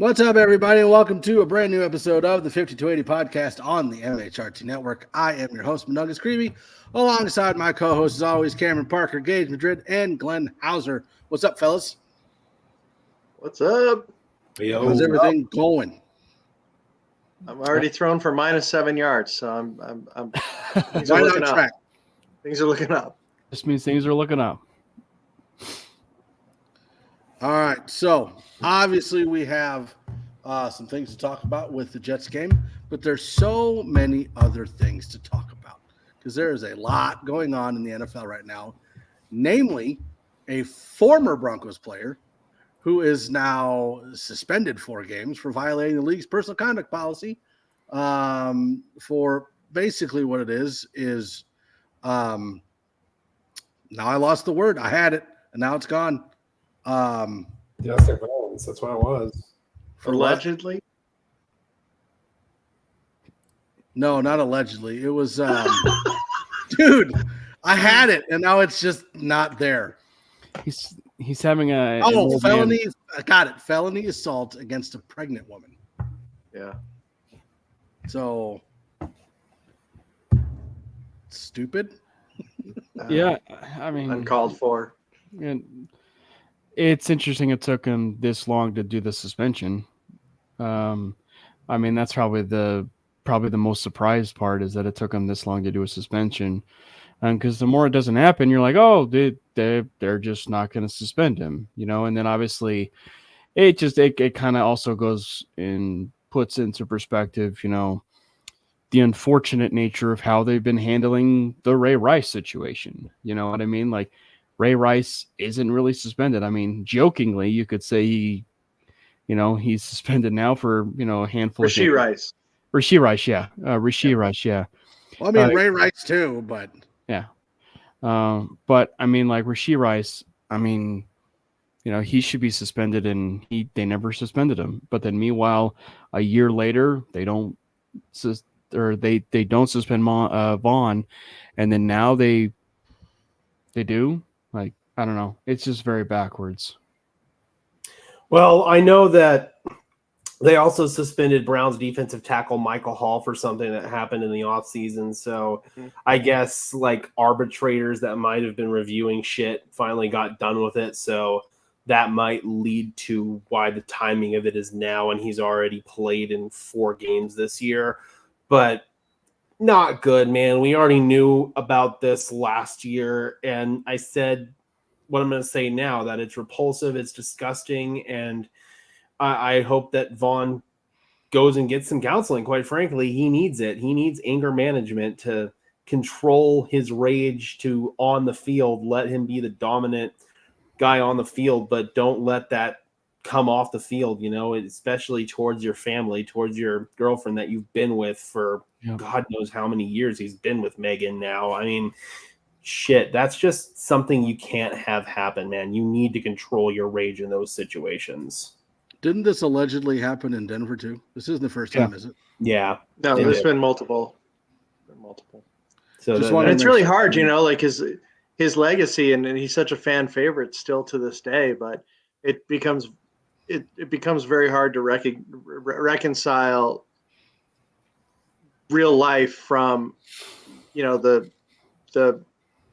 What's up, everybody, and welcome to a brand new episode of the 5280 podcast on the MHRT Network. I am your host, Manugas Creevy, alongside my co-hosts, as always, Cameron Parker, Gage Madrid, and Glenn Hauser. What's up, fellas? What's up? Yo, how's everything going? I'm already thrown for -7 yards, so I'm things are Right looking on up. track. Things are looking up. This means things are looking up. All right, so obviously we have some things to talk about with the Jets game, but there's so many other things to talk about because there is a lot going on in the NFL right now, namely a former Broncos player who is now suspended 4 games for violating the league's personal conduct policy for basically what it is now I lost the word. I had it, and now it's gone. Domestic violence. That's what it was. Allegedly? No, not allegedly. It was, dude, I had it, and now it's just not there. He's having a felony. I got it. Felony assault against a pregnant woman. Yeah. So stupid. Yeah, I mean, uncalled for. And it's interesting it took him this long to do the suspension. I mean, that's probably the most surprised part is that it took him this long to do a suspension. Because the more it doesn't happen, you're like, oh, they're just not going to suspend him, you know. And then obviously, it kind of also goes and puts into perspective, you know, the unfortunate nature of how they've been handling the Ray Rice situation. You know what I mean? Like, Ray Rice isn't really suspended. I mean, jokingly, you could say he's suspended now for, you know, a handful Rasheed of Rice. Rasheed Rice, yeah. Rasheed Rice, yeah. Well, I mean, Ray Rice too, but yeah. But I mean, like Rasheed Rice, I mean, you know, he should be suspended, and they never suspended him. But then, meanwhile, a year later, they don't suspend Vaughn, and then now they do. Like, I don't know. It's just very backwards. Well, I know that they also suspended Browns defensive tackle Michael Hall for something that happened in the offseason. So I guess like arbitrators that might have been reviewing shit finally got done with it. So that might lead to why the timing of it is now, and he's already played in 4 games this year. But not good, man. We already knew about this last year, and I said what I'm going to say now, that it's repulsive, it's disgusting, and I hope that Vaughn goes and gets some counseling. Quite frankly, he needs it. He needs anger management to control his rage to on the field. Let him be the dominant guy on the field, but don't let that come off the field, you know, especially towards your family, towards your girlfriend that you've been with for God knows how many years he's been with Megan now. I mean, shit, that's just something you can't have happen, man. You need to control your rage in those situations. Didn't this allegedly happen in Denver too? This isn't the first time, is it? Yeah. No, there's been multiple. So it's really hard, you know, like his legacy, and he's such a fan favorite still to this day, but it becomes very hard to reconcile real life from, you know, the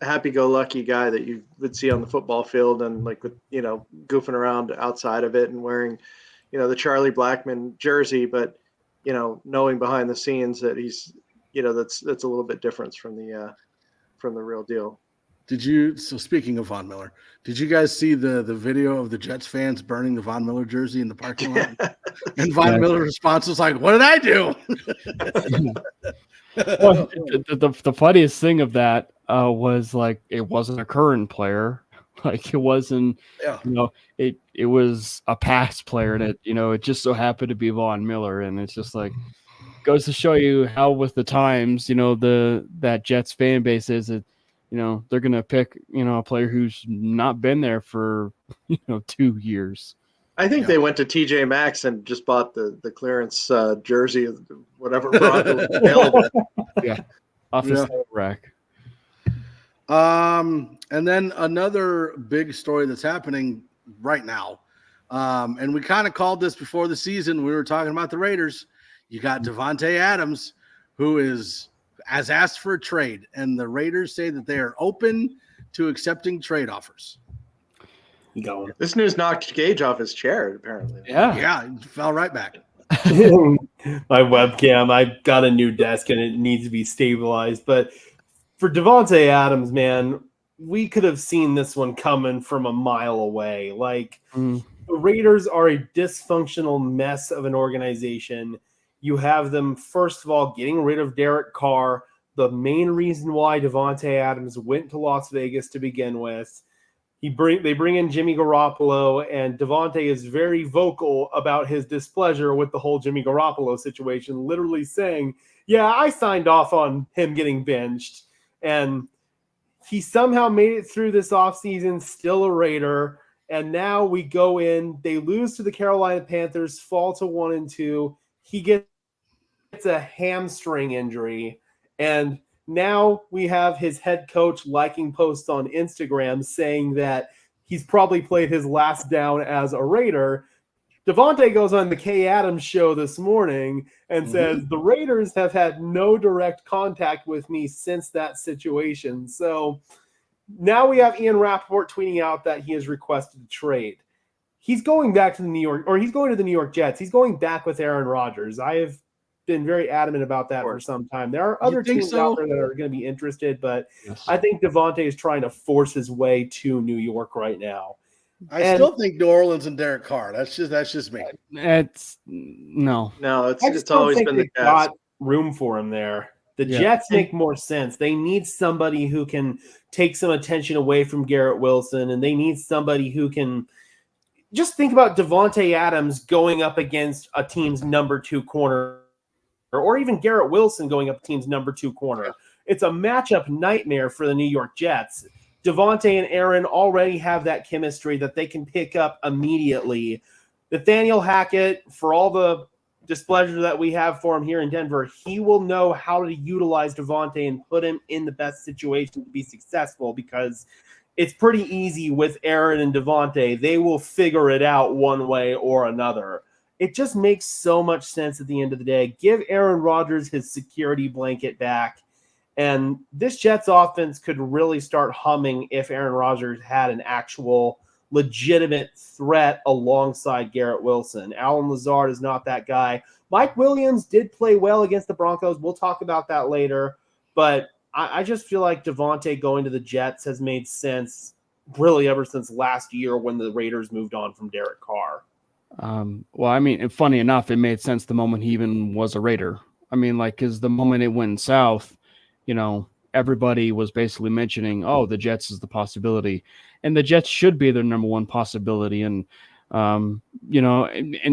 happy-go-lucky guy that you would see on the football field and like with, you know, goofing around outside of it and wearing, you know, the Charlie Blackmon jersey, but, you know, knowing behind the scenes that he's, you know, that's a little bit different from the real deal. So speaking of Von Miller, did you guys see the video of the Jets fans burning the Von Miller jersey in the parking lot? And Von Miller's response was like, "What did I do?" Well, the funniest thing of that was like it wasn't a current player, like it wasn't, you know, it was a past player, and it just so happened to be Von Miller, and it's just like goes to show you how with the times, you know, that Jets fan base is it. You know, they're going to pick, you know, a player who's not been there for, 2 years. I think they went to TJ Maxx and just bought the clearance jersey of whatever Bronco was available. Yeah, off the side rack. And then another big story that's happening right now. And we kind of called this before the season. We were talking about the Raiders. You got Davante Adams, who has asked for a trade, and the Raiders say that they are open to accepting trade offers. Going. This news knocked Gage off his chair, apparently. Yeah, it fell right back. My webcam, I got a new desk and it needs to be stabilized. But for Davante Adams, man, we could have seen this one coming from a mile away. Like, the Raiders are a dysfunctional mess of an organization. You have them, first of all, getting rid of Derek Carr, the main reason why Davante Adams went to Las Vegas to begin with. They bring in Jimmy Garoppolo, and Davante is very vocal about his displeasure with the whole Jimmy Garoppolo situation, literally saying, yeah, I signed off on him getting benched. And he somehow made it through this offseason, still a Raider. And now we go in, they lose to the Carolina Panthers, fall to 1-2. He gets a hamstring injury. And now we have his head coach liking posts on Instagram saying that he's probably played his last down as a Raider. Davante goes on the Kay Adams show this morning and says, the Raiders have had no direct contact with me since that situation. So now we have Ian Rappaport tweeting out that he has requested a trade. He's going back to he's going to the New York Jets. He's going back with Aaron Rodgers. I have been very adamant about that for some time. There are other teams out there that are going to be interested, but I think Davante is trying to force his way to New York right now. I still think New Orleans and Derek Carr. That's just me. It's it's always been the case. Got room for him there. The Jets make more sense. They need somebody who can take some attention away from Garrett Wilson, and they need somebody who can just think about Davante Adams going up against a team's number 2 corner, or even Garrett Wilson going up team's number 2 corner. It's a matchup nightmare for the New York Jets. Davante and Aaron already have that chemistry that they can pick up immediately. Nathaniel Hackett, for all the displeasure that we have for him here in Denver, he will know how to utilize Davante and put him in the best situation to be successful, because it's pretty easy with Aaron and Davante. They will figure it out one way or another. It just makes so much sense at the end of the day. Give Aaron Rodgers his security blanket back. And this Jets offense could really start humming if Aaron Rodgers had an actual legitimate threat alongside Garrett Wilson. Allen Lazard is not that guy. Mike Williams did play well against the Broncos. We'll talk about that later. But I just feel like Davante going to the Jets has made sense really ever since last year when the Raiders moved on from Derek Carr. Well, I mean, funny enough, it made sense the moment he even was a Raider. I mean, like, because the moment it went south, everybody was basically mentioning, the Jets is the possibility, and the Jets should be their number 1 possibility. And, and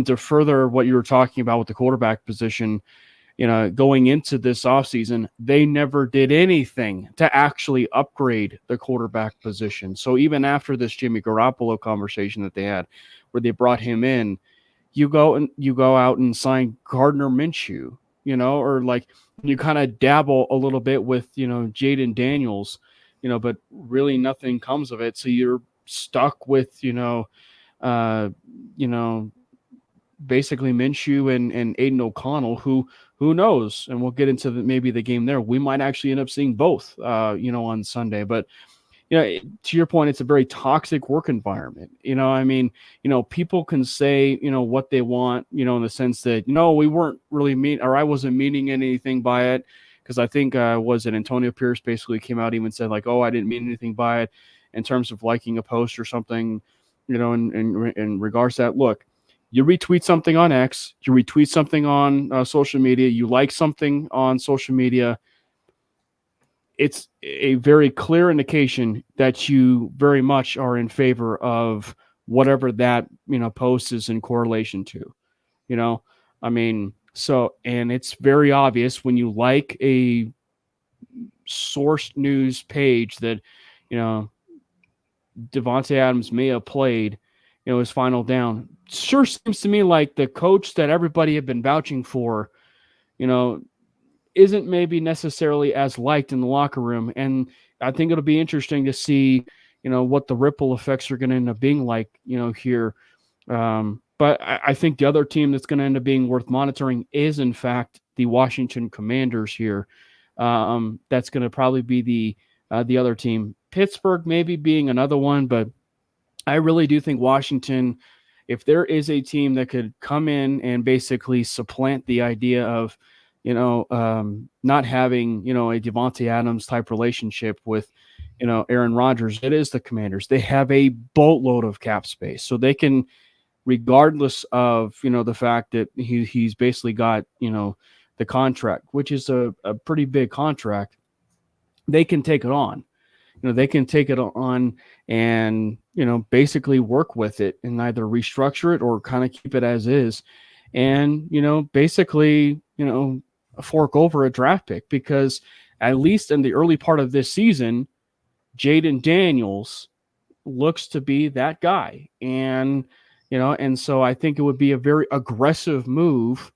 to further what you were talking about with the quarterback position, going into this offseason, they never did anything to actually upgrade the quarterback position. So even after this Jimmy Garoppolo conversation that they had, where they brought him in, you go out and sign Gardner Minshew, or like you kind of dabble a little bit with, Jaden Daniels, but really nothing comes of it. So you're stuck with, basically Minshew and Aiden O'Connell, who knows? And we'll get into maybe the game there. We might actually end up seeing both, on Sunday. But, to your point, it's a very toxic work environment. People can say, what they want, in the sense that, we weren't really I wasn't meaning anything by it. Because I think, was it Antonio Pierce basically came out even said like, I didn't mean anything by it in terms of liking a post or something, in regards to that. Look, you retweet something on X, you retweet something on social media, you like something on social media, it's a very clear indication that you very much are in favor of whatever that, post is in correlation to, and it's very obvious when you like a sourced news page that, Davante Adams may have played, his final down. Sure seems to me like the coach that everybody had been vouching for, isn't maybe necessarily as liked in the locker room. And I think it'll be interesting to see, what the ripple effects are going to end up being like, here But I think the other team that's going to end up being worth monitoring is, in fact, the Washington Commanders here. That's going to probably be the other team. Pittsburgh maybe being another one, but I really do think Washington, if there is a team that could come in and basically supplant the idea of, not having, a Devontae Adams type relationship with, Aaron Rodgers, it is the Commanders. They have a boatload of cap space, so they can, regardless of, the fact that he's basically got, the contract, which is a pretty big contract, they can take it on. They can take it on and, basically work with it and either restructure it or kind of keep it as is. And, basically, fork over a draft pick, because at least in the early part of this season, Jaden Daniels looks to be that guy. And, and so I think it would be a very aggressive move,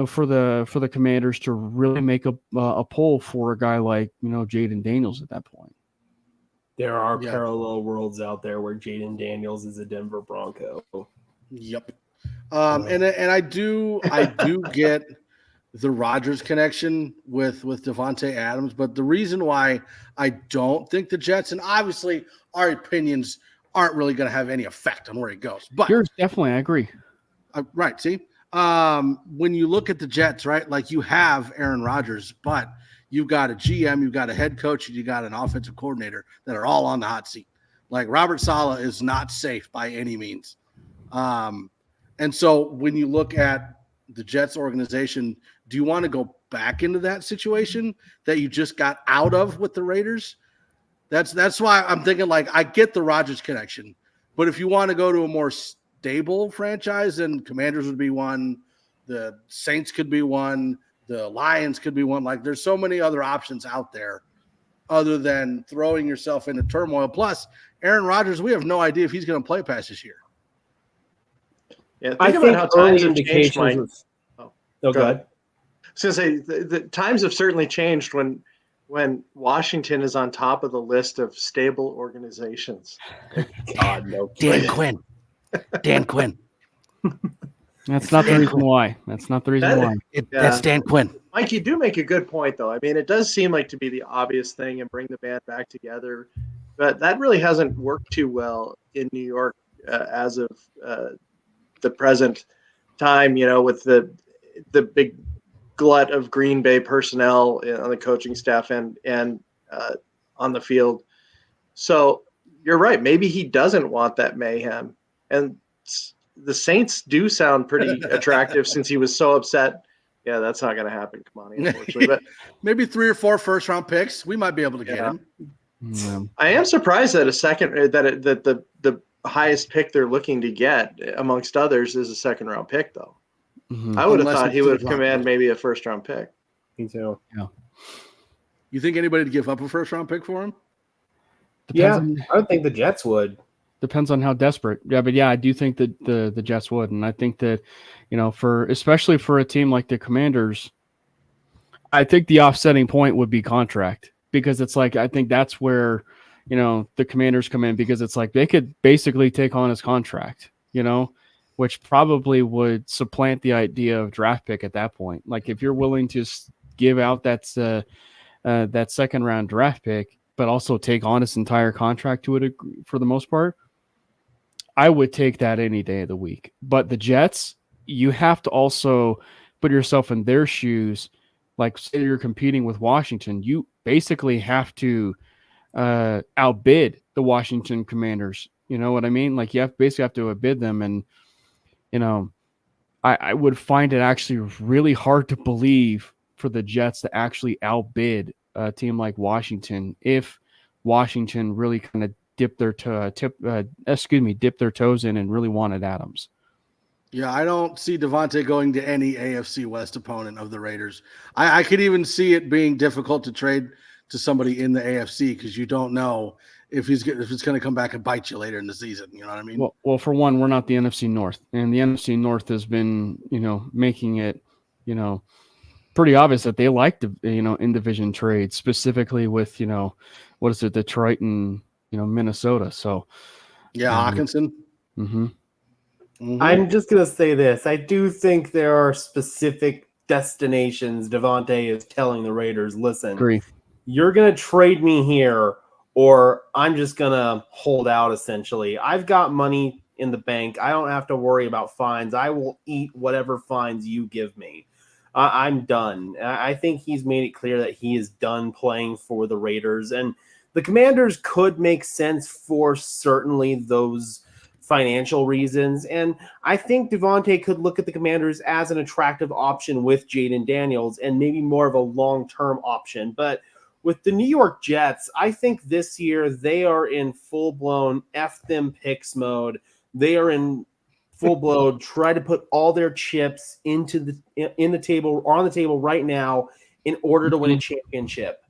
for the Commanders to really make a pull for a guy like, Jaden Daniels at that point. There are parallel worlds out there where Jaden Daniels is a Denver Bronco. Yep. And I do get the Rodgers connection with Devontae Adams, but the reason why I don't think the Jets, and obviously our opinions aren't really going to have any effect on where he goes, but yours definitely, I agree. Right. See, when you look at the Jets, right, like you have Aaron Rodgers, but you've got a GM, you've got a head coach, and you got an offensive coordinator that are all on the hot seat. Like Robert Saleh is not safe by any means. And so when you look at the Jets organization, do you want to go back into that situation that you just got out of with the Raiders? That's why I'm thinking, like, I get the Rodgers connection, but if you want to go to a more stable franchise, then Commanders would be one, the Saints could be one, the Lions could be one. Like, there's so many other options out there other than throwing yourself into turmoil. Plus, Aaron Rodgers, we have no idea if he's going to play past this year. Yeah, I think how early times have changed. indications. Go ahead. I was going to say the times have certainly changed when Washington is on top of the list of stable organizations. God, no. Dan Quinn. That's not the reason why. That's not the reason why. That's Dan Quinn. Mike, you do make a good point, though. I mean, it does seem like to be the obvious thing and bring the band back together, but that really hasn't worked too well in New York as of the present time. With the big glut of Green Bay personnel on the coaching staff and on the field. So you're right. Maybe he doesn't want that mayhem, and the Saints do sound pretty attractive since he was so upset. Yeah, that's not going to happen, Kamani, unfortunately. But maybe 3 or 4 first-round picks. We might be able to get him. Yeah. I am surprised that the highest pick they're looking to get, amongst others, is a second-round pick, though. Mm-hmm. I would have Unless thought it's he would have to commanded maybe a first-round pick. Me too. You think anybody would give up a first-round pick for him? Depends I would think the Jets would. Depends on how desperate. Yeah, but I do think that the Jets would, and I think that, especially for a team like the Commanders, I think the offsetting point would be contract, because it's like, I think that's where, the Commanders come in, because it's like they could basically take on his contract, which probably would supplant the idea of draft pick at that point. Like, if you're willing to give out that second round draft pick, but also take on his entire contract to it for the most part, I would take that any day of the week. But the Jets, you have to also put yourself in their shoes. Like, say you're competing with Washington, you basically have to outbid the Washington Commanders. You know what I mean? Like, you basically have to outbid them. And, I would find it actually really hard to believe for the Jets to actually outbid a team like Washington if Washington really kind of dip their toes in and really wanted Adams. Yeah, I don't see Devontae going to any AFC West opponent of the Raiders. I could even see it being difficult to trade to somebody in the AFC, because you don't know if it's going to come back and bite you later in the season. You know what I mean? Well, for one, we're not the NFC North, and the NFC North has been, making it, pretty obvious that they like to, in division trades, specifically with, Detroit and, Minnesota. So yeah, Hawkinson. Mm-hmm. I'm just going to say this. I do think there are specific destinations Devontae is telling the Raiders, listen, Agree. you're going to trade me here or I'm just going to hold out essentially. I've got money in the bank. I don't have to worry about fines. I will eat whatever fines you give me. I'm done. I think he's made it clear that he is done playing for the Raiders. And the Commanders could make sense for certainly those financial reasons. And I think Devontae could look at the Commanders as an attractive option with Jaden Daniels and maybe more of a long-term option. But with the New York Jets, I think this year they are in full-blown F them picks mode. They are in full-blown try to put all their chips in the table or on the table right now in order to win a championship.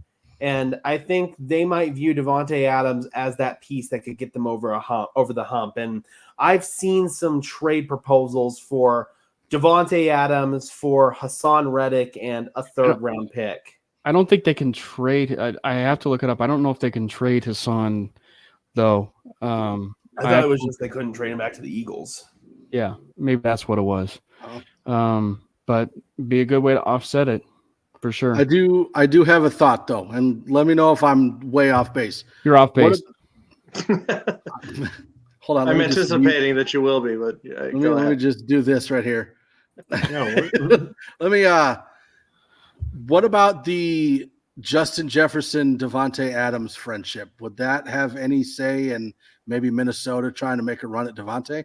And I think they might view Davante Adams as that piece that could get them over the hump. And I've seen some trade proposals for Davante Adams, for Hassan Reddick, and a third-round pick. I don't think they can trade. I have to look it up. I don't know if they can trade Hassan, though. I thought it was just they couldn't trade him back to the Eagles. Yeah, maybe that's what it was. But be a good way to offset it. For sure. I do have a thought though, and let me know if I'm way off base. You're off base. Hold on. I'm anticipating that you will be, but let me just do this right here. What about the Justin Jefferson, Davante Adams friendship? Would that have any say in maybe Minnesota trying to make a run at Davante?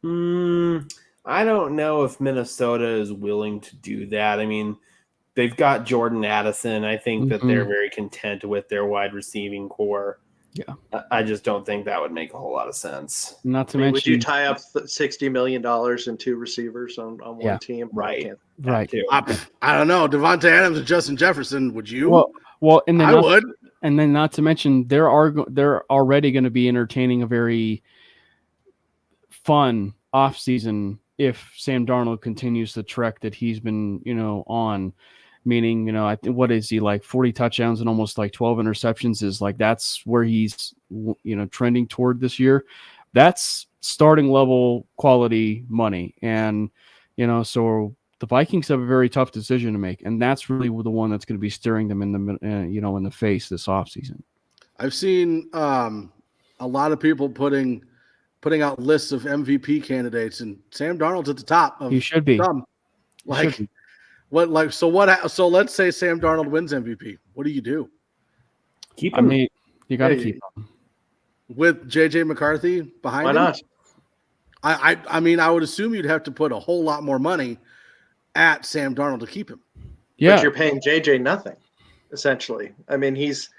I don't know if Minnesota is willing to do that. I mean, they've got Jordan Addison. I think that they're very content with their wide receiving core. Yeah. I just don't think that would make a whole lot of sense. Not to mention, would you tie up $60 million in two receivers on one team? Right. Right. I don't know. Davante Adams and Justin Jefferson, would you? Well, and then I would. And then not to mention, they're already going to be entertaining a very fun offseason if Sam Darnold continues the trek that he's been, on. Meaning, I think, what is he, like 40 touchdowns and almost like 12 interceptions is like, that's where he's, trending toward this year. That's starting level quality money. And, so the Vikings have a very tough decision to make. And that's really the one that's going to be staring them in the face this offseason. I've seen a lot of people putting out lists of MVP candidates, and Sam Darnold's at the top of he should be. some. So let's say Sam Darnold wins MVP. What do you do? Keep him. You got to keep him. With JJ McCarthy behind him? Why not? I would assume you'd have to put a whole lot more money at Sam Darnold to keep him. Yeah. But you're paying JJ nothing, essentially. I mean, he's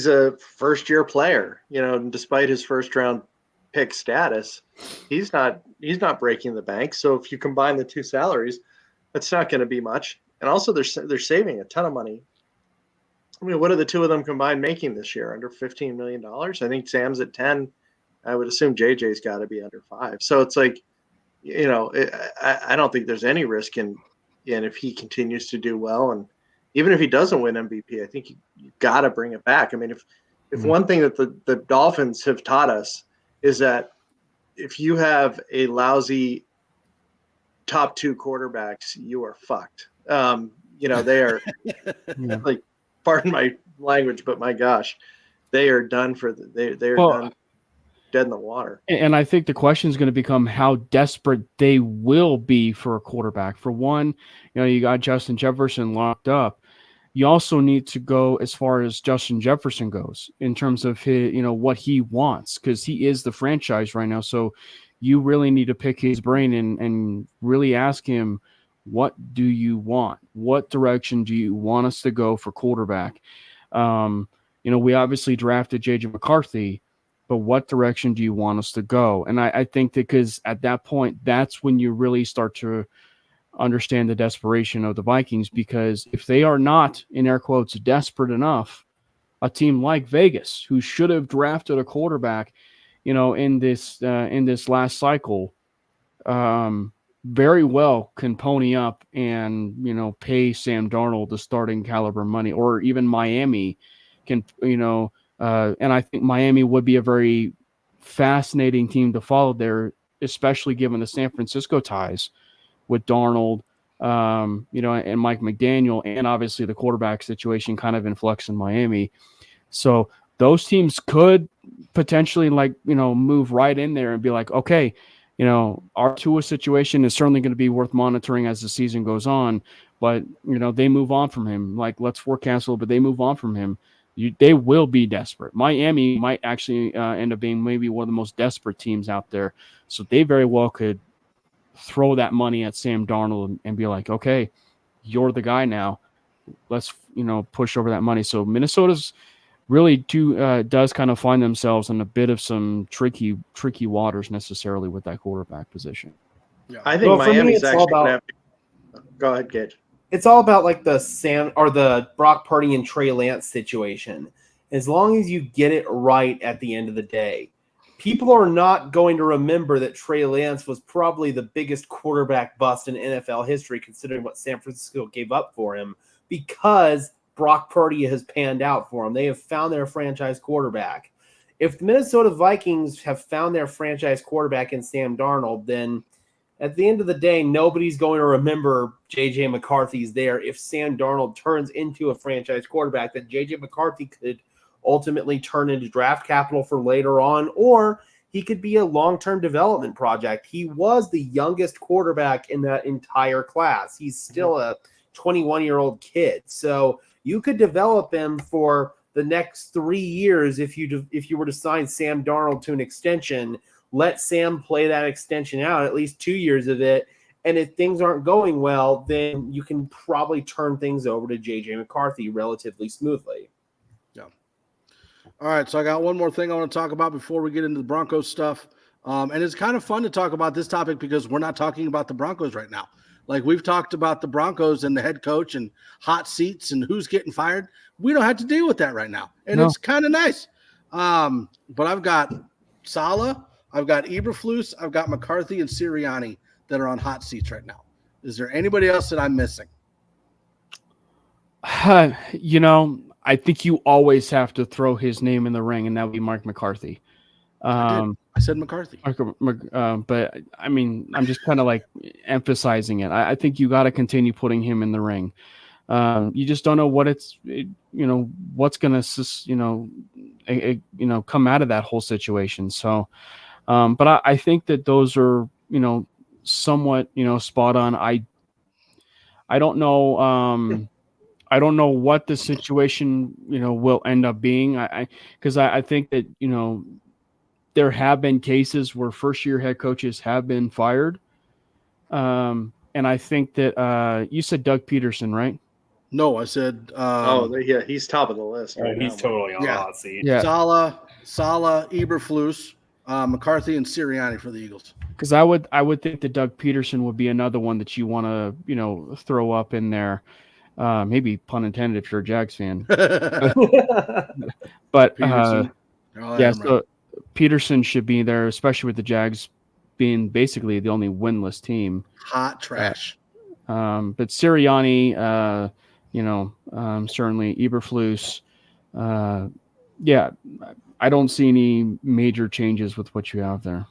a first-year player, despite his first-round pick status. He's not breaking the bank. So if you combine the two salaries, that's not going to be much. And also they're saving a ton of money. I mean, what are the two of them combined making this year? Under $15 million? I think Sam's at 10. I would assume JJ's got to be under 5. So it's like, I don't think there's any risk in if he continues to do well. And even if he doesn't win MVP, I think you got to bring it back. I mean, if one thing that the Dolphins have taught us is that if you have a lousy top 2 quarterbacks, you are fucked. They are like, pardon my language, but my gosh, they are done done dead in the water. And I think the question is going to become how desperate they will be for a quarterback. For one, you got Justin Jefferson locked up. You also need to go as far as Justin Jefferson goes in terms of his, what he wants, because he is the franchise right now. So you really need to pick his brain and really ask him, what do you want? What direction do you want us to go for quarterback? We obviously drafted J.J. McCarthy, but what direction do you want us to go? And I think that because at that point, that's when you really start to understand the desperation of the Vikings, because if they are not, in air quotes, desperate enough, a team like Vegas, who should have drafted a quarterback, in this last cycle, very well can pony up and, pay Sam Darnold the starting caliber money, or even Miami can, and I think Miami would be a very fascinating team to follow there especially given the San Francisco ties with Darnold, and Mike McDaniel, and obviously the quarterback situation kind of in flux in Miami. So those teams could potentially move right in there and be like, okay, our Tua situation is certainly going to be worth monitoring as the season goes on, but they move on from him. Like, let's forecast a little bit. They move on from him. They will be desperate. Miami might actually end up being maybe one of the most desperate teams out there. So they very well could throw that money at Sam Darnold and be like, okay, you're the guy now. Let's, push over that money. So Minnesota's really does kind of find themselves in a bit of some tricky waters necessarily with that quarterback position. Yeah. I think Miami's actually going to have to go ahead, Gage. It's all about like the Brock Purdy and Trey Lance situation. As long as you get it right at the end of the day, people are not going to remember that Trey Lance was probably the biggest quarterback bust in NFL history, considering what San Francisco gave up for him, because Brock Purdy has panned out for him. They have found their franchise quarterback. If the Minnesota Vikings have found their franchise quarterback in Sam Darnold, then at the end of the day, nobody's going to remember J.J. McCarthy's there. If Sam Darnold turns into a franchise quarterback, then J.J. McCarthy could ultimately turn into draft capital for later on, or he could be a long-term development project. He was the youngest quarterback in that entire class. He's still a 21-year-old kid. So you could develop him for the next 3 years if you were to sign Sam Darnold to an extension. Let Sam play that extension out, at least 2 years of it. And if things aren't going well, then you can probably turn things over to J.J. McCarthy relatively smoothly. Yeah. All right, so I got one more thing I want to talk about before we get into the Broncos stuff. And it's kind of fun to talk about this topic because we're not talking about the Broncos right now. Like, we've talked about the Broncos and the head coach and hot seats and who's getting fired. We don't have to deal with that right now. And It's kind of nice. But I've got Saleh, I've got Eberflus, I've got McCarthy and Sirianni that are on hot seats right now. Is there anybody else that I'm missing? I think you always have to throw his name in the ring, and that would be Mark McCarthy. I said McCarthy. But I mean, I'm just kind of like emphasizing it. I think you got to continue putting him in the ring. You just don't know what's going to, come out of that whole situation. So, but I think that those are, somewhat, spot on. I don't know. I don't know what the situation, will end up being. Because I think that, there have been cases where first-year head coaches have been fired. And I think that you said Doug Peterson, right? No, I said yeah, he's top of the list. Right, he's totally on the hot seat. Yeah. Saleh, Eberflus, McCarthy, and Sirianni for the Eagles. Because I would think that Doug Peterson would be another one that you want to, throw up in there. Maybe pun intended if you're a Jags fan. But Peterson. So Peterson should be there, especially with the Jags being basically the only winless team. Hot trash. But Sirianni, certainly Eberflus. I don't see any major changes with what you have there.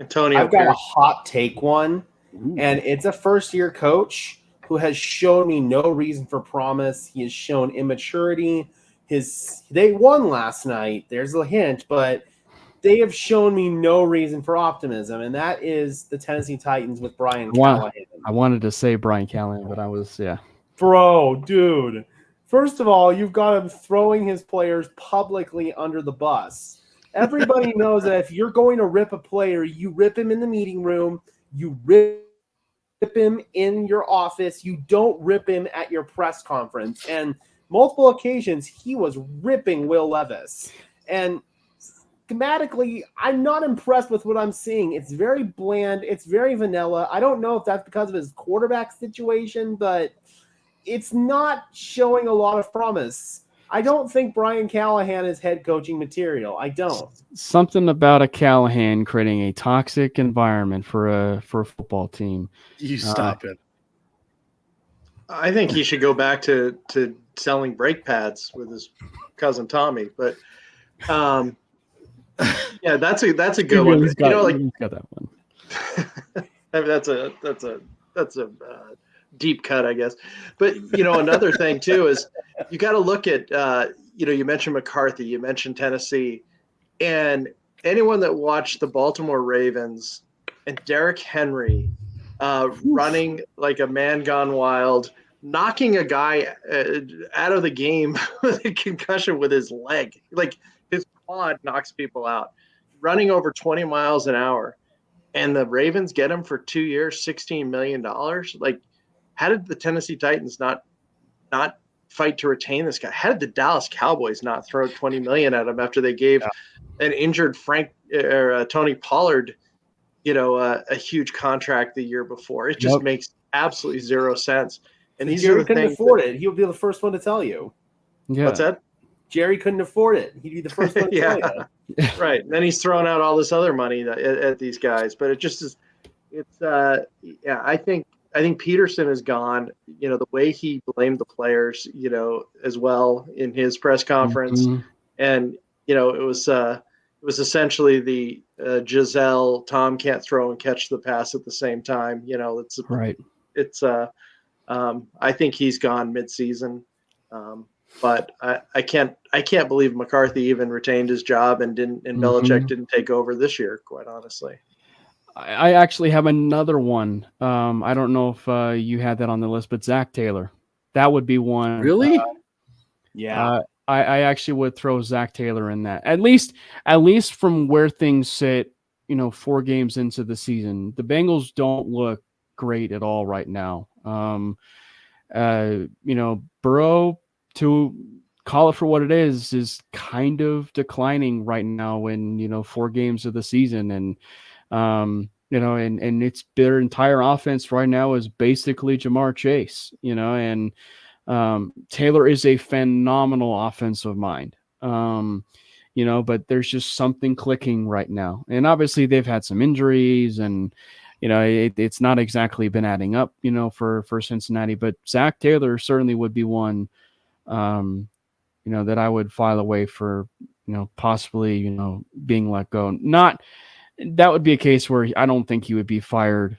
Antonio, I've got a hot take one, and it's a first-year coach who has shown me no reason for promise. He has shown immaturity. They won last night. There's a hint, but they have shown me no reason for optimism, and that is the Tennessee Titans with Brian Callahan. I wanted to say Brian Callahan, but I was, Bro, dude. First of all, you've got him throwing his players publicly under the bus. Everybody knows that if you're going to rip a player, you rip him in the meeting room, you rip him in your office, you don't rip him at your press conference. And multiple occasions, he was ripping Will Levis. And schematically, I'm not impressed with what I'm seeing. It's very bland. It's very vanilla. I don't know if that's because of his quarterback situation, but it's not showing a lot of promise. I don't think Brian Callahan is head coaching material. I don't. Something about a Callahan creating a toxic environment for a football team. You stop it. I think he should go back to selling brake pads with his cousin Tommy. But yeah, that's a good one. He's got that one. I mean, that's a deep cut, I guess. But another thing too is you got to look at you mentioned McCarthy, you mentioned Tennessee, and anyone that watched the Baltimore Ravens and Derrick Henry running like a man gone wild, knocking a guy out of the game with a concussion with his leg, like his quad knocks people out, running over 20 miles an hour. And the Ravens get him for 2 years, $16 million. Like, how did the Tennessee Titans not fight to retain this guy? How did the Dallas Cowboys not throw $20 million at him after they gave an injured Tony Pollard, a huge contract the year before? It just makes absolutely zero sense. And these Jerry are the couldn't things afford it. He would be the first one to tell you. Yeah. What's that? Jerry couldn't afford it. He'd be the first one to tell you. Right. And then he's throwing out all this other money at these guys. But it just is. It's I think Peterson is gone. The way he blamed the players, as well in his press conference, and it was essentially the Giselle Tom can't throw and catch the pass at the same time. It's right. It's I think he's gone midseason. But I can't believe McCarthy even retained his job and Belichick didn't take over this year, quite honestly. I actually have another one. I don't know if you had that on the list, but Zach Taylor. That would be one. Really? Yeah. I actually would throw Zach Taylor in that. At least from where things sit, 4 games into the season. The Bengals don't look great at all right now. Burrow, to call it for what it is kind of declining right now in 4 games of the season, and and it's their entire offense right now is basically Jamar Chase, and Taylor is a phenomenal offensive mind, but there's just something clicking right now, and obviously they've had some injuries, and it's not exactly been adding up, for Cincinnati, but Zach Taylor certainly would be one. That I would file away for, possibly, being let go. That would be a case where I don't think he would be fired,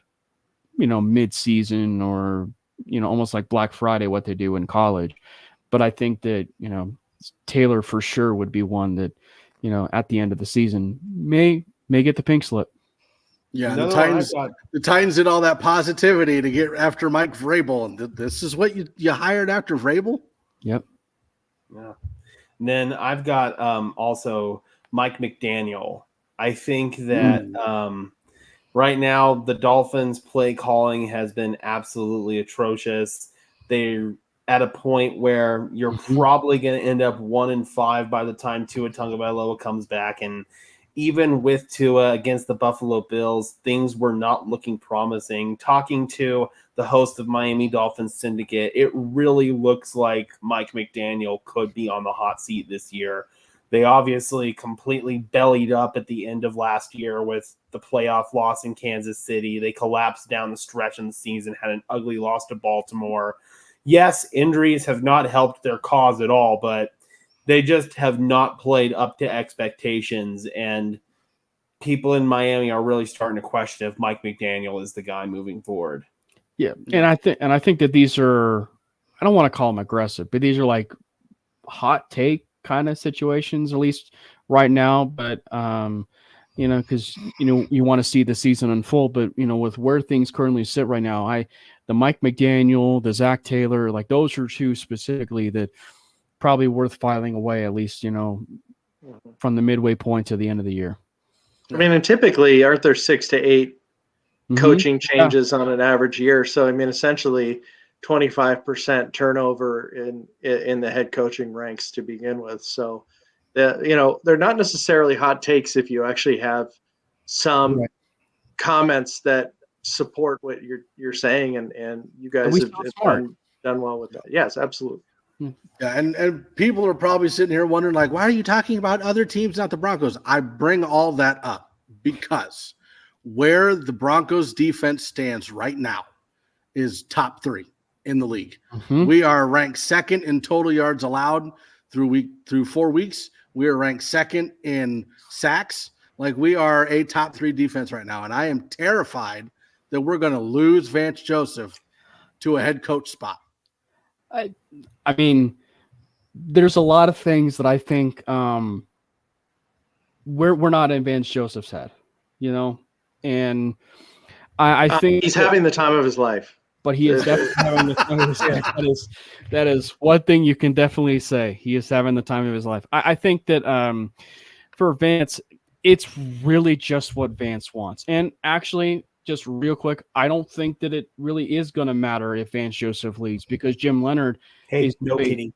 mid-season or, almost like Black Friday, what they do in college. But I think that, Taylor for sure would be one that, at the end of the season may get the pink slip. Yeah, the Titans did all that positivity to get after Mike Vrabel, and this is what you hired after Vrabel? Yep. Yeah. And then I've got also Mike McDaniel. I think that right now the Dolphins' play calling has been absolutely atrocious. They're at a point where you're probably going to end up 1-5 by the time Tua Tagovailoa comes back. And even with Tua against the Buffalo Bills, things were not looking promising. Talking to the host of Miami Dolphins Syndicate, it really looks like Mike McDaniel could be on the hot seat this year. They obviously completely bellied up at the end of last year with the playoff loss in Kansas City. They collapsed down the stretch in the season, had an ugly loss to Baltimore. Yes, injuries have not helped their cause at all, but they just have not played up to expectations, and people in Miami are really starting to question if Mike McDaniel is the guy moving forward. Yeah, and I think that these are, I don't want to call them aggressive, but these are like hot take kind of situations, at least right now. But because you want to see the season unfold, but with where things currently sit right now, the Mike McDaniel, the Zach Taylor, like those are 2 specifically that probably worth filing away, at least from the midway point to the end of the year. I mean, and typically aren't there 6 to 8 coaching changes on an average year? So I mean, essentially 25% turnover in the head coaching ranks to begin with. So they're not necessarily hot takes if you actually have some comments that support what you're saying, and you guys have done well with that. Yes, absolutely. Yeah, and people are probably sitting here wondering, like, why are you talking about other teams, not the Broncos? I bring all that up because where the Broncos defense stands right now is top 3 in the league. We are ranked 2nd in total yards allowed through 4 weeks. We are ranked 2nd in sacks. like we are a top 3 defense right now, and I am terrified that we're going to lose Vance Joseph to a head coach spot. I mean, there's a lot of things that I think we're not in Vance Joseph's head, and I think he's having the time of his life. But he is definitely having the time of his life. That is one thing you can definitely say. He is having the time of his life. I think that for Vance, it's really just what Vance wants. And actually, just real quick, I don't think that it really is going to matter if Vance Joseph leaves because Jim Leonard is doing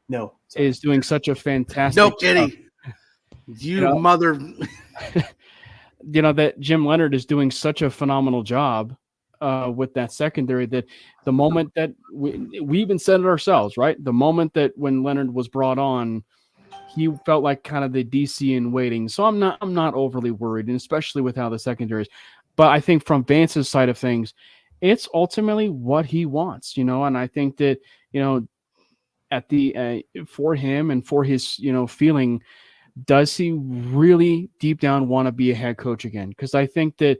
such a fantastic No kidding. job. Mother. That Jim Leonard is doing such a phenomenal job with that secondary that the moment that we even said it ourselves, right? The moment that when Leonard was brought on, he felt like kind of the DC in waiting. So I'm not overly worried, and especially with how the secondary is. But I think from Vance's side of things, it's ultimately what he wants, and I think that, at the for him and for his, feeling, does he really deep down want to be a head coach again? Because I think that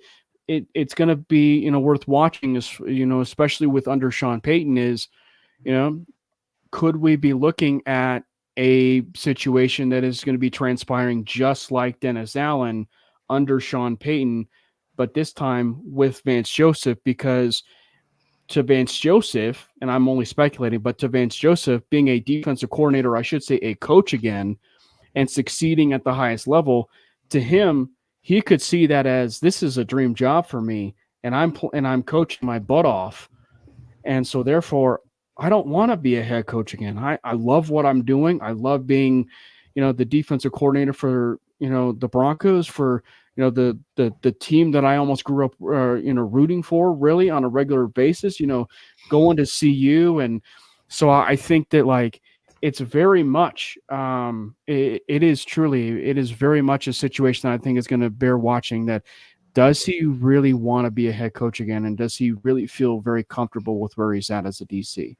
it's going to be, worth watching, especially with under Sean Payton is, could we be looking at a situation that is going to be transpiring just like Dennis Allen under Sean Payton, but this time with Vance Joseph? Because to Vance Joseph, and I'm only speculating, but to Vance Joseph being a defensive coordinator, I should say a coach again, and succeeding at the highest level, to him, he could see that as this is a dream job for me, and I'm coaching my butt off, and so therefore I don't want to be a head coach again. I love what I'm doing. I love being, the defensive coordinator for the Broncos, for the team that I almost grew up rooting for really on a regular basis. Going to CU, and so I think that it's very much it is very much a situation that I think is going to bear watching. That does he really want to be a head coach again, and does he really feel very comfortable with where he's at as a DC?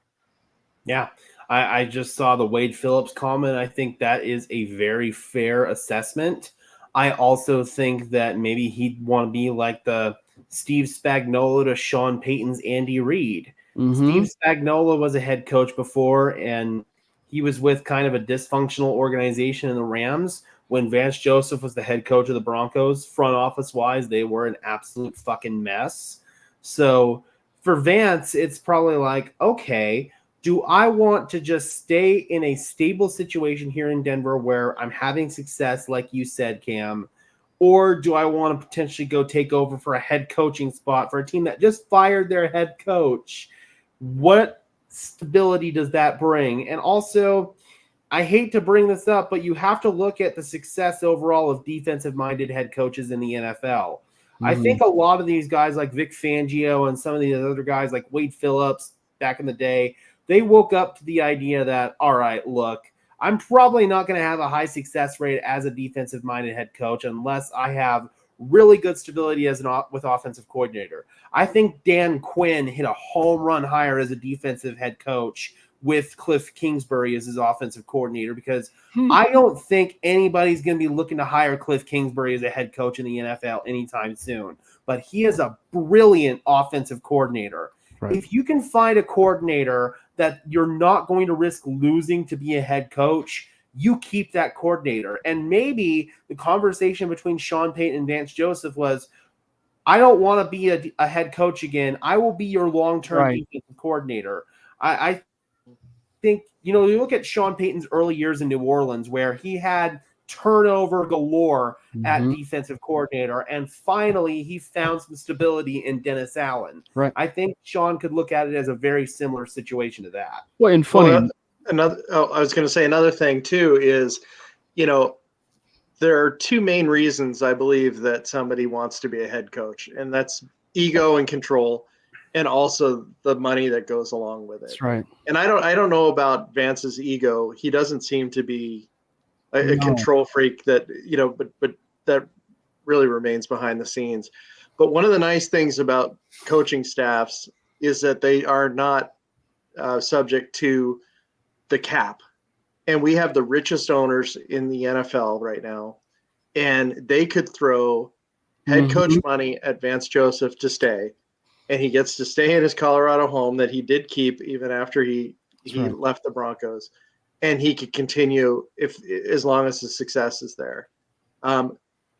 Yeah, I just saw the Wade Phillips comment. I think that is a very fair assessment. I also think that maybe he'd want to be like the Steve Spagnuolo to Sean Payton's Andy Reid. Mm-hmm. Steve Spagnuolo was a head coach before, and he was with kind of a dysfunctional organization in the Rams. When Vance Joseph was the head coach of the Broncos, front office wise, they were an absolute fucking mess. So for Vance, it's probably like, okay, do I want to just stay in a stable situation here in Denver where I'm having success, like you said, Cam, or do I want to potentially go take over for a head coaching spot for a team that just fired their head coach? What stability does that bring? And also, I hate to bring this up, but you have to look at the success overall of defensive-minded head coaches in the NFL. Mm-hmm. I think a lot of these guys like Vic Fangio and some of these other guys like Wade Phillips back in the day, they woke up to the idea that, all right, look, I'm probably not going to have a high success rate as a defensive-minded head coach unless I have really good stability with offensive coordinator. I think Dan Quinn hit a home run hire as a defensive head coach with Cliff Kingsbury as his offensive coordinator, because I don't think anybody's going to be looking to hire Cliff Kingsbury as a head coach in the NFL anytime soon. But he is a brilliant offensive coordinator. Right. If you can find a coordinator that you're not going to risk losing to be a head coach, you keep that coordinator. And maybe the conversation between Sean Payton and Vance Joseph was, I don't want to be a head coach again. I will be your long-term defensive coordinator. I think, you look at Sean Payton's early years in New Orleans where he had turnover galore at defensive coordinator, and finally he found some stability in Dennis Allen. Right. I think Sean could look at it as a very similar situation to that. Well, and funny. I was going to say another thing too is, there are two main reasons I believe that somebody wants to be a head coach, and that's ego and control, and also the money that goes along with it. That's right. And I don't know about Vance's ego. He doesn't seem to be a control freak that, but that really remains behind the scenes. But one of the nice things about coaching staffs is that they are not subject to the cap. And we have the richest owners in the NFL right now. and they could throw head coach money at Vance Joseph to stay, and he gets to stay in his Colorado home that he did keep even after he left the Broncos, and he could continue as long as the success is there.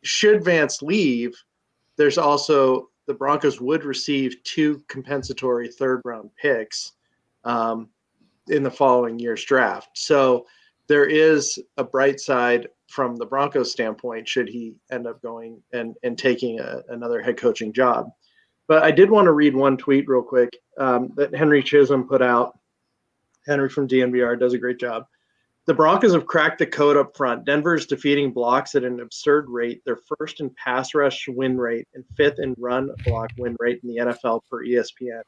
Should Vance leave, there's also the Broncos would receive 2 compensatory third-round picks in the following year's draft. So there is a bright side from the Broncos standpoint should he end up going and taking another head coaching job. But I did want to read one tweet real quick that Henry Chisholm put out. Henry from DNVR does a great job. The Broncos have cracked the code up front. Denver's defeating blocks at an absurd rate. They're first in pass rush win rate and 5th in run block win rate in the NFL per ESPN.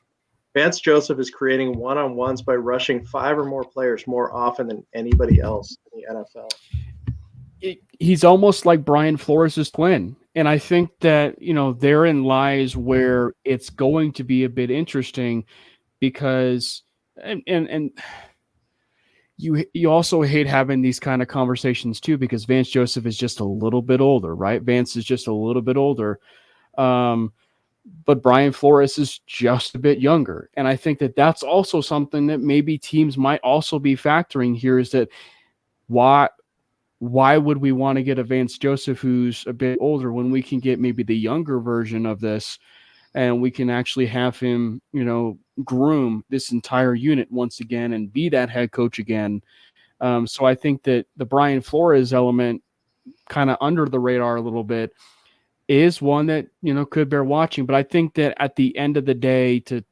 Vance Joseph is creating one-on-ones by rushing 5 or more players more often than anybody else in the NFL. He's almost like Brian Flores' twin. And I think that, therein lies where it's going to be a bit interesting because, and you also hate having these kind of conversations too, because Vance Joseph is just a little bit older, right? Vance is just a little bit older. But Brian Flores is just a bit younger. And I think that that's also something that maybe teams might also be factoring here is that why would we want to get a Vance Joseph who's a bit older when we can get maybe the younger version of this and we can actually have him, groom this entire unit once again and be that head coach again. So I think that the Brian Flores element kind of under the radar a little bit is one that, could bear watching. But I think that at the end of the day, to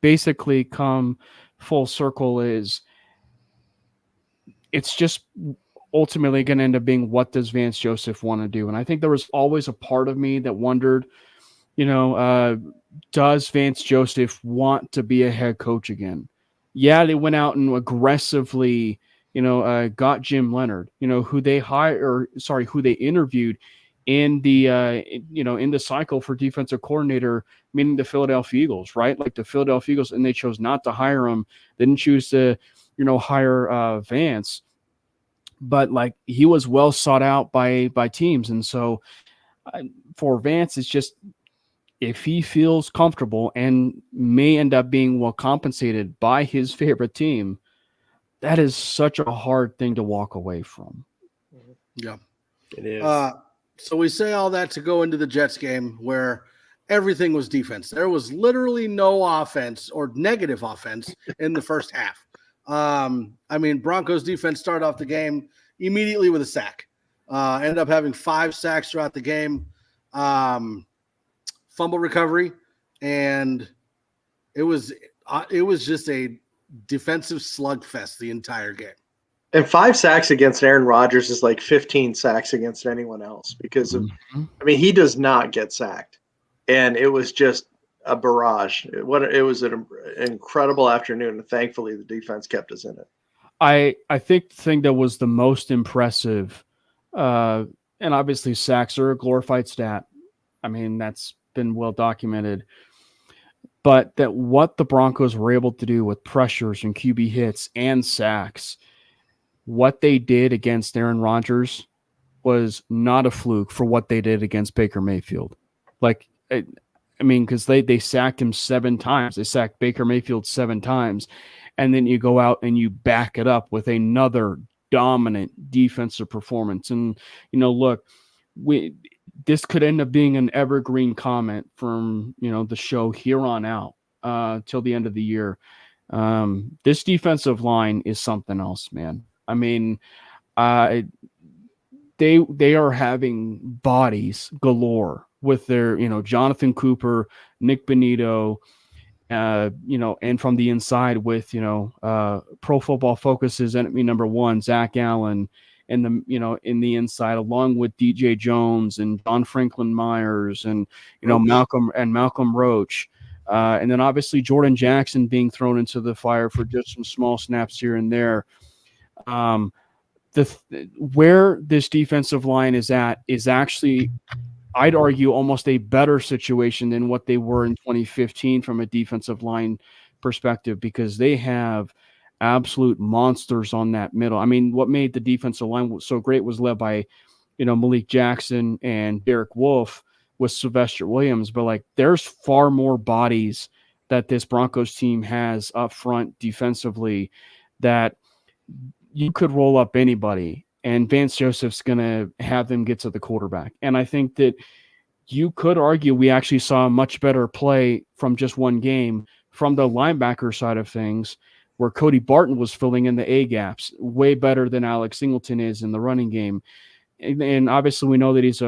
basically come full circle is it's just ultimately going to end up being what does Vance Joseph want to do? And I think there was always a part of me that wondered, does Vance Joseph want to be a head coach again? Yeah, they went out and aggressively, got Jim Leonard, who they interviewed in the, in the cycle for defensive coordinator, meaning the Philadelphia Eagles, right? Like the Philadelphia Eagles, and they chose not to hire him. They didn't choose to, hire Vance, but like he was well sought out by teams. And so for Vance, it's just, if he feels comfortable and may end up being well compensated by his favorite team, that is such a hard thing to walk away from. Yeah, it is. So we say all that to go into the Jets game where everything was defense. There was literally no offense or negative offense in the first half. Broncos defense started off the game immediately with a sack. Ended up having 5 sacks throughout the game. Fumble recovery, and it was just a defensive slugfest the entire game. And 5 sacks against Aaron Rodgers is like 15 sacks against anyone else because he does not get sacked, and it was just a barrage. It was an incredible afternoon, and thankfully the defense kept us in it. I think the thing that was the most impressive, and obviously sacks are a glorified stat. That's been well documented, but that what the Broncos were able to do with pressures and QB hits and sacks, what they did against Aaron Rodgers was not a fluke for what they did against Baker Mayfield. Because they sacked him 7 times. They sacked Baker Mayfield 7 times. And then you go out and you back it up with another dominant defensive performance. And, look, this could end up being an evergreen comment from, the show here on out till the end of the year. This defensive line is something else, man. They are having bodies galore with their, Jonathan Cooper, Nick Benito, and from the inside with, Pro Football Focus's enemy number 1, Zach Allen, and in the inside, along with DJ Jones and Don Franklin Myers and, Malcolm Roach. And then obviously Jordan Jackson being thrown into the fire for just some small snaps here and there. Where this defensive line is at is actually, I'd argue, almost a better situation than what they were in 2015 from a defensive line perspective, because they have absolute monsters on that middle. What made the defensive line so great was led by Malik Jackson and Derek Wolfe with Sylvester Williams, but like there's far more bodies that this Broncos team has up front defensively that you could roll up anybody, and Vance Joseph's going to have them get to the quarterback. And I think that you could argue we actually saw a much better play from just one game from the linebacker side of things, where Cody Barton was filling in the A gaps way better than Alex Singleton is in the running game. And obviously we know that he's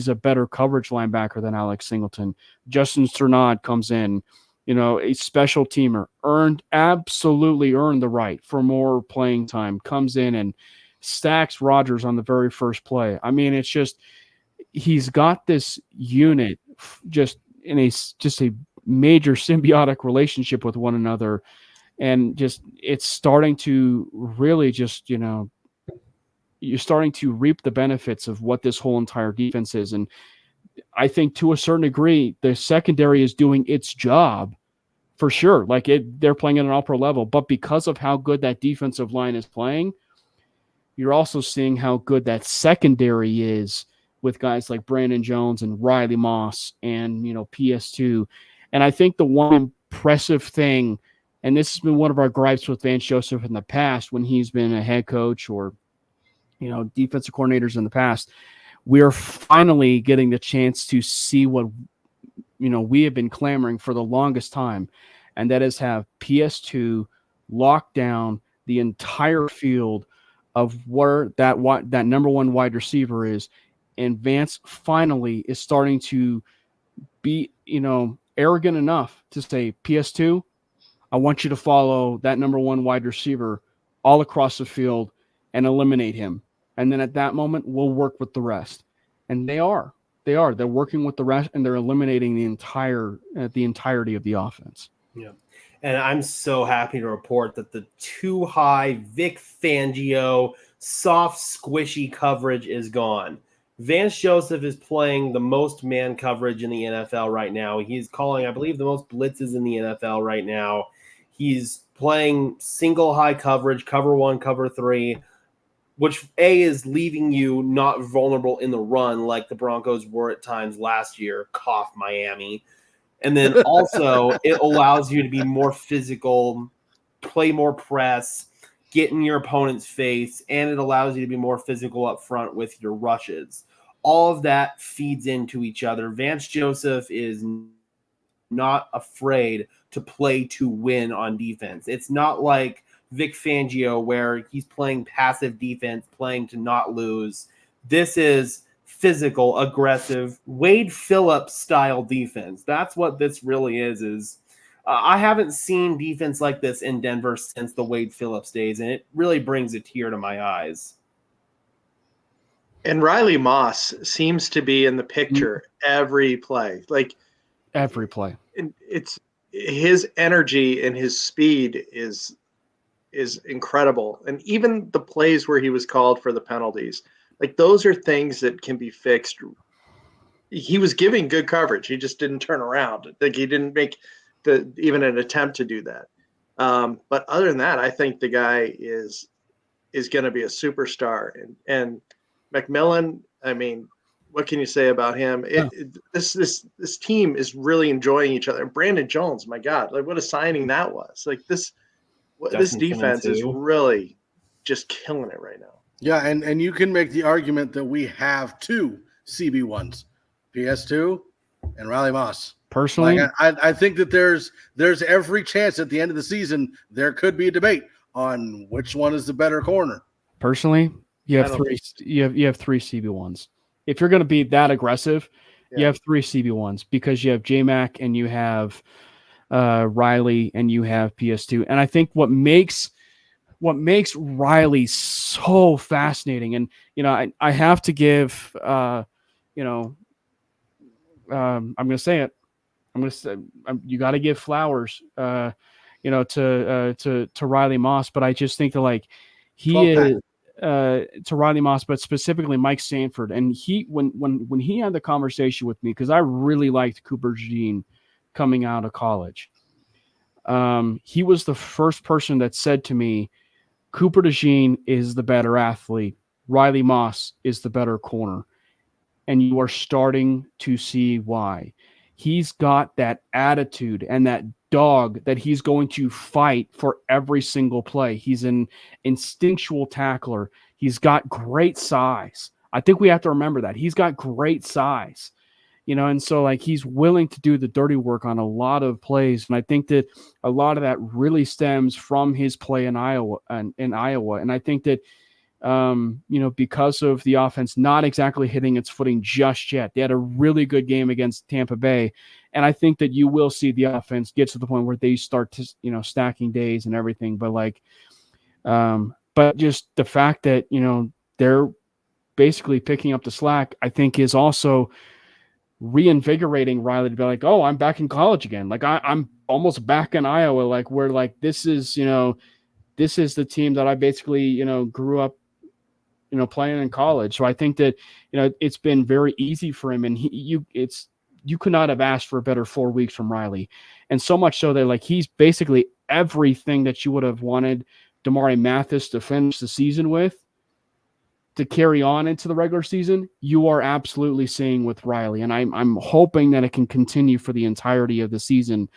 a better coverage linebacker than Alex Singleton. Justin Strnad comes in, a special teamer, absolutely earned the right for more playing time, comes in and stacks Rodgers on the very first play. I mean, it's just, he's got this unit just in a major symbiotic relationship with one another. And just, it's starting to really just, you're starting to reap the benefits of what this whole entire defense is. And I think to a certain degree, the secondary is doing its job for sure. Like they're playing at an all-pro level, but because of how good that defensive line is playing, you're also seeing how good that secondary is with guys like Brandon Jones and Riley Moss and, PS2. And I think the one impressive thing, and this has been one of our gripes with Vance Joseph in the past when he's been a head coach or, defensive coordinators in the past, we are finally getting the chance to see what, we have been clamoring for the longest time. And that is have PS2 lock down the entire field of where that number one wide receiver is. And Vance finally is starting to be, arrogant enough to say, PS2, I want you to follow that number one wide receiver all across the field and eliminate him. And then at that moment, we'll work with the rest. And they are. They're working with the rest, and they're eliminating the entirety of the offense. Yeah. And I'm so happy to report that the too high Vic Fangio soft, squishy coverage is gone. Vance Joseph is playing the most man coverage in the NFL right now. He's calling, I believe, the most blitzes in the NFL right now. He's playing single high coverage, cover one, cover three, which is leaving you not vulnerable in the run like the Broncos were at times last year. Cough, Miami. And then also it allows you to be more physical, play more press, get in your opponent's face, and it allows you to be more physical up front with your rushes. All of that feeds into each other. Vance Joseph is not afraid to play to win on defense. It's not like Vic Fangio where he's playing passive defense, playing to not lose. This is physical, aggressive, Wade Phillips style defense. That's what this really is I haven't seen defense like this in Denver since the Wade Phillips days, and it really brings a tear to my eyes. And Riley Moss seems to be in the picture every play. Like every play. It's his energy and his speed is incredible. And even the plays where he was called for the penalties, like those are things that can be fixed. He was giving good coverage. He just didn't turn around. Like he didn't make even an attempt to do that. But other than that, I think the guy is going to be a superstar. And McMillan, I mean, what can you say about him? This team is really enjoying each other. And Brandon Jones, my God, like what a signing that was. Like this defense is really just killing it right now. Yeah, and you can make the argument that we have two CB1s, PS2 and Riley Moss. Personally, like I think that there's every chance at the end of the season there could be a debate on which one is the better corner. Personally, you have three CB1s. If you're going to be that aggressive, you have three CB1s because you have J-Mac and you have Riley and you have PS2. And I think what makes Riley so fascinating, and I have to give I'm going to say it. You got to give flowers, to Riley Moss, but I just think that he is to Riley Moss, but specifically Mike Sanford, and when he had the conversation with me, because I really liked Cooper Jean coming out of college. He was the first person that said to me, Cooper DeJean is the better athlete. Riley Moss is the better corner. And you are starting to see why. He's got that attitude and that dog that he's going to fight for every single play. He's an instinctual tackler. He's got great size. I think we have to remember that. He's got great size. And so like he's willing to do the dirty work on a lot of plays. And I think that a lot of that really stems from his play in Iowa. And I think that because of the offense not exactly hitting its footing just yet. They had a really good game against Tampa Bay. And I think that you will see the offense get to the point where they start to, stacking days and everything. But but just the fact that, they're basically picking up the slack, I think is also reinvigorating Riley to be like, oh, I'm back in college again. Like I'm almost back in Iowa. Like where like, this is the team that I basically, grew up, playing in college. So I think that, it's been very easy for him, and you could not have asked for a better 4 weeks from Riley. And so much so that like, he's basically everything that you would have wanted Damari Mathis to finish the season with, to carry on into the regular season, you are absolutely seeing with Riley. And I'm hoping that it can continue for the entirety of the season,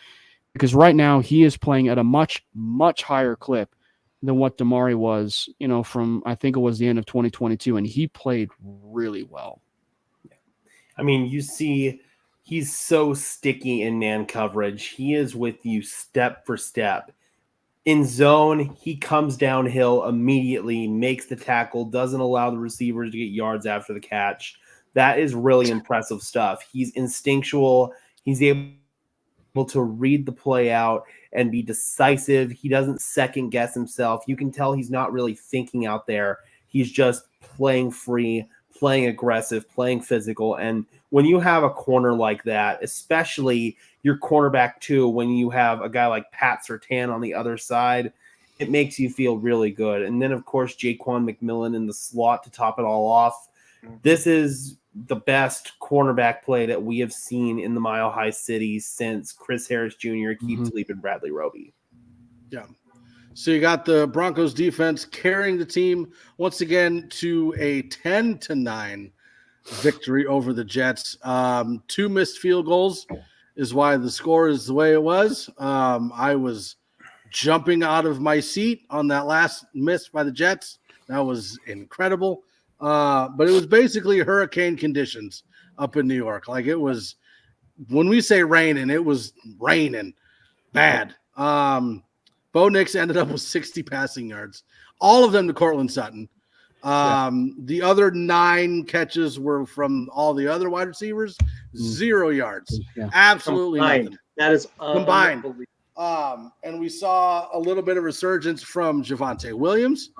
because right now he is playing at a much, much higher clip than what Damari was, from, I think it was the end of 2022, and he played really well. I mean, you see, he's so sticky in man coverage. He is with you step for step. In zone, he comes downhill immediately, makes the tackle, doesn't allow the receivers to get yards after the catch. That is really impressive stuff. He's instinctual. He's able to read the play out and be decisive. He doesn't second guess himself. You can tell he's not really thinking out there. He's just playing free, playing aggressive, playing physical. And when you have a corner like that, especially your cornerback too, when you have a guy like Pat Surtain on the other side, it makes you feel really good. And then, of course, Jaquan McMillan in the slot to top it all off. This is the best cornerback play that we have seen in the Mile High City since Chris Harris Jr., Keith Tlaib, and Bradley Roby. Yeah. So you got the Broncos defense carrying the team once again to a 10-9 victory over the Jets. 2 missed field goals is why the score is the way it was. I was jumping out of my seat on that last miss by the Jets. That was incredible. But it was basically hurricane conditions up in New York. Like it was, when we say raining, it was raining bad. Bo Nix ended up with 60 passing yards, all of them to Cortland Sutton. The other 9 catches were from all the other wide receivers, 0 yards. Yeah. Absolutely nothing. That is combined. And we saw a little bit of resurgence from Javonte Williams.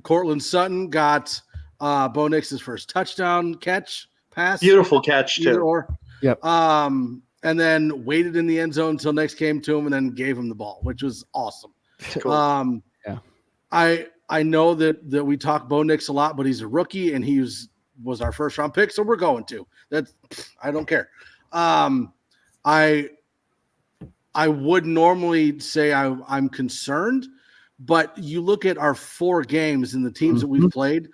Cortland Sutton got Bo Nix's first touchdown pass. Beautiful catch too. Yep. And then waited in the end zone until Nix came to him and then gave him the ball, which was awesome. Cool. I know that we talk Bo Nix a lot, but he's a rookie and he was our first round pick, so we're going to. I don't care. I would normally say I'm concerned, but you look at our 4 games and the teams that we've played,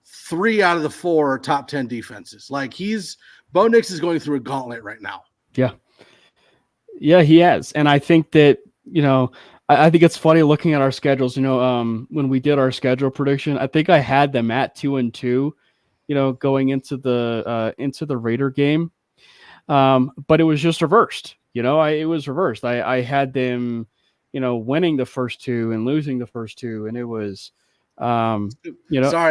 3 out of the 4 are top 10 defenses. Like Bo Nix is going through a gauntlet right now. Yeah, he has. And I think that, I think it's funny looking at our schedules, when we did our schedule prediction, I think I had them at 2-2, going into the Raider game. But it was just reversed, it was reversed. I had them, winning the first 2 and losing the first 2. And it was, sorry,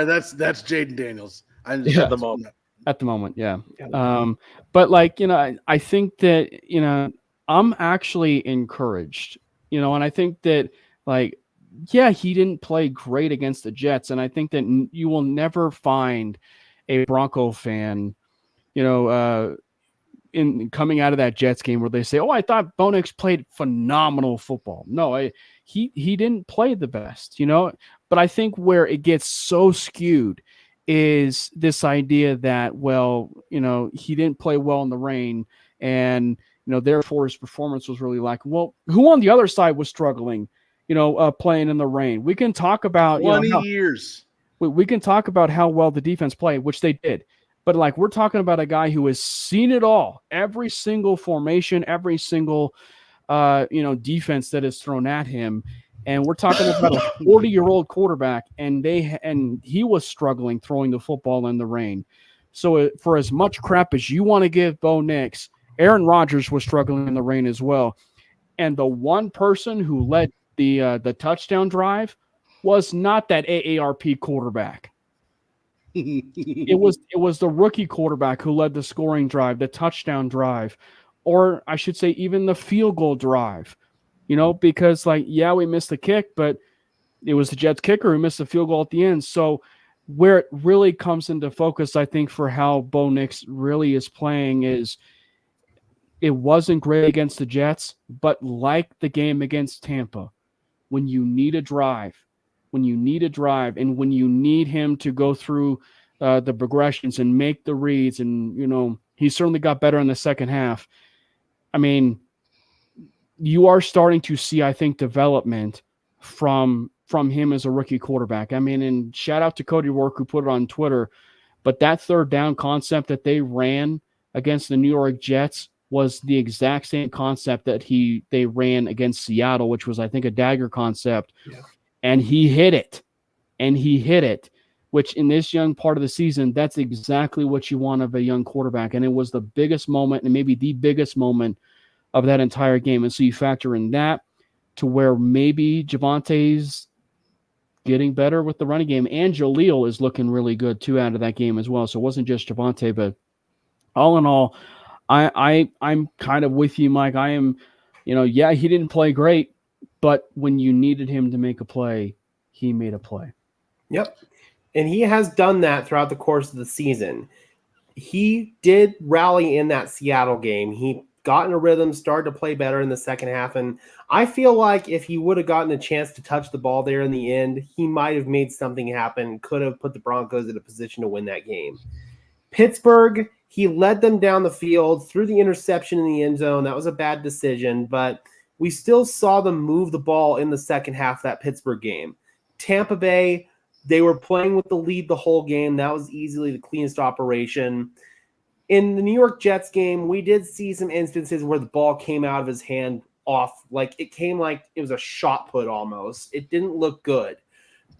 that's Jaden Daniels. At the moment. At the moment. Yeah. But I think that, I'm actually encouraged, and I think that he didn't play great against the Jets. And I think that you will never find a Bronco fan, in coming out of that Jets game where they say, oh, I thought Bo Nix played phenomenal football. No, he didn't play the best, but I think where it gets so skewed is this idea that, he didn't play well in the rain and, therefore his performance was really lacking. Well, who on the other side was struggling, playing in the rain. We can talk about 20 years. We can talk about how well the defense played, which they did. But like, we're talking about a guy who has seen it all, every single formation, every single defense that is thrown at him. And we're talking about a 40-year-old quarterback, and he was struggling throwing the football in the rain. So for as much crap as you want to give Bo Nix, Aaron Rodgers was struggling in the rain as well. And the one person who led the touchdown drive was not that AARP quarterback. It was the rookie quarterback who led the scoring drive, the touchdown drive, or I should say even the field goal drive. Because we missed the kick, but it was the Jets kicker who missed the field goal at the end. So where it really comes into focus, I think, for how Bo Nix really is playing is it wasn't great against the Jets, but like the game against Tampa, when you need a drive, and when you need him to go through the progressions and make the reads, and, he certainly got better in the second half. I mean, you are starting to see, I think, development from him as a rookie quarterback. I mean, and shout out to Cody Rourke who put it on Twitter, but that third down concept that they ran against the New York Jets was the exact same concept that they ran against Seattle, which was, I think, a dagger concept. Yeah. And he hit it, which in this young part of the season, that's exactly what you want of a young quarterback. And it was the biggest moment, and maybe the biggest moment of that entire game. And so you factor in that to where maybe Javonte's getting better with the running game, and Jaleel is looking really good too out of that game as well. So it wasn't just Javonte, but all in all, I'm kind of with you, Mike. I am, he didn't play great, but when you needed him to make a play, he made a play. Yep. And he has done that throughout the course of the season. He did rally in that Seattle game. He got in a rhythm, started to play better in the second half. And I feel like if he would have gotten a chance to touch the ball there in the end, he might have made something happen, could have put the Broncos in a position to win that game. Pittsburgh, he led them down the field, threw the interception in the end zone. That was a bad decision, but we still saw them move the ball in the second half of that Pittsburgh game. Tampa Bay, they were playing with the lead the whole game. That was easily the cleanest operation. In the New York Jets game, we did see some instances where the ball came out of his hand off. Like it was a shot put almost. It didn't look good.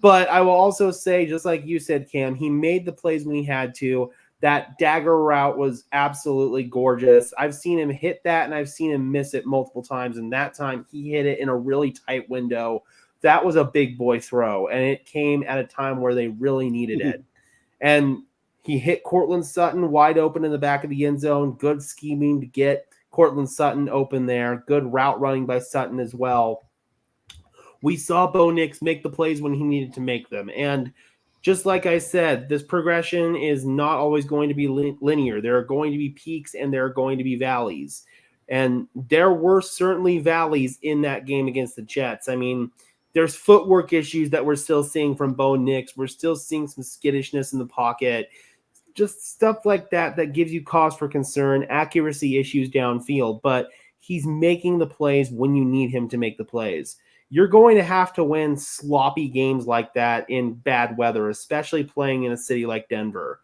But I will also say, just like you said, Cam, he made the plays when he had to. That dagger route was absolutely gorgeous. I've seen him hit that, and I've seen him miss it multiple times. And that time he hit it in a really tight window. That was a big boy throw, and it came at a time where they really needed it. And he hit Cortland Sutton wide open in the back of the end zone. Good scheming to get Cortland Sutton open there. Good route running by Sutton as well. We saw Bo Nix make the plays when he needed to make them. And just like I said, this progression is not always going to be linear. There are going to be peaks and there are going to be valleys. And there were certainly valleys in that game against the Jets. I mean, there's footwork issues that we're still seeing from Bo Nix. We're still seeing some skittishness in the pocket. Just stuff like that gives you cause for concern, accuracy issues downfield. But he's making the plays when you need him to make the plays. You're going to have to win sloppy games like that in bad weather, especially playing in a city like Denver.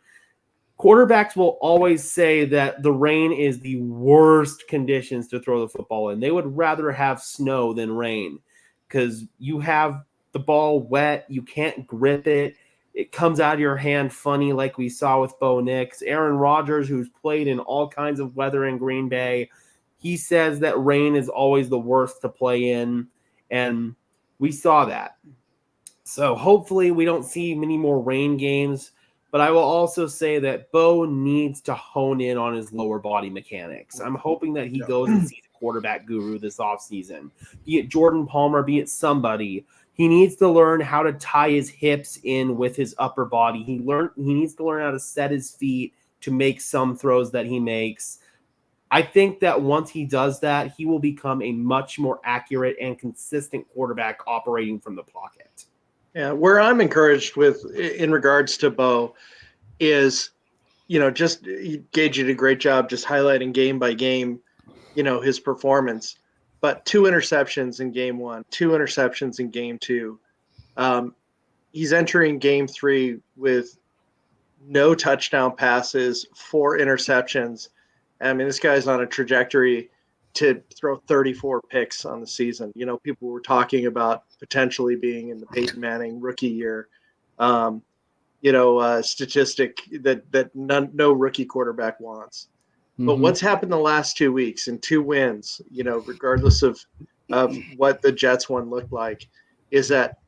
Quarterbacks will always say that the rain is the worst conditions to throw the football in. They would rather have snow than rain because you have the ball wet, you can't grip it, it comes out of your hand funny like we saw with Bo Nix. Aaron Rodgers, who's played in all kinds of weather in Green Bay, he says that rain is always the worst to play in. And we saw that. So hopefully we don't see many more rain games. But I will also say that Bo needs to hone in on his lower body mechanics. I'm hoping that he goes and sees a quarterback guru this offseason. Be it Jordan Palmer, be it somebody. He needs to learn how to tie his hips in with his upper body. He needs to learn how to set his feet to make some throws that he makes. I think that once he does that, he will become a much more accurate and consistent quarterback operating from the pocket. Yeah, where I'm encouraged with in regards to Bo is, Gage did a great job just highlighting game by game, his performance. but 2 interceptions in game 1, 2 interceptions in game 2. He's entering game 3 with no touchdown passes, 4 interceptions. I mean, this guy's on a trajectory to throw 34 picks on the season. You know, people were talking about potentially being in the Peyton Manning rookie year, statistic that no rookie quarterback wants. But what's happened the last 2 weeks and 2 wins, regardless of what the Jets one looked like, is that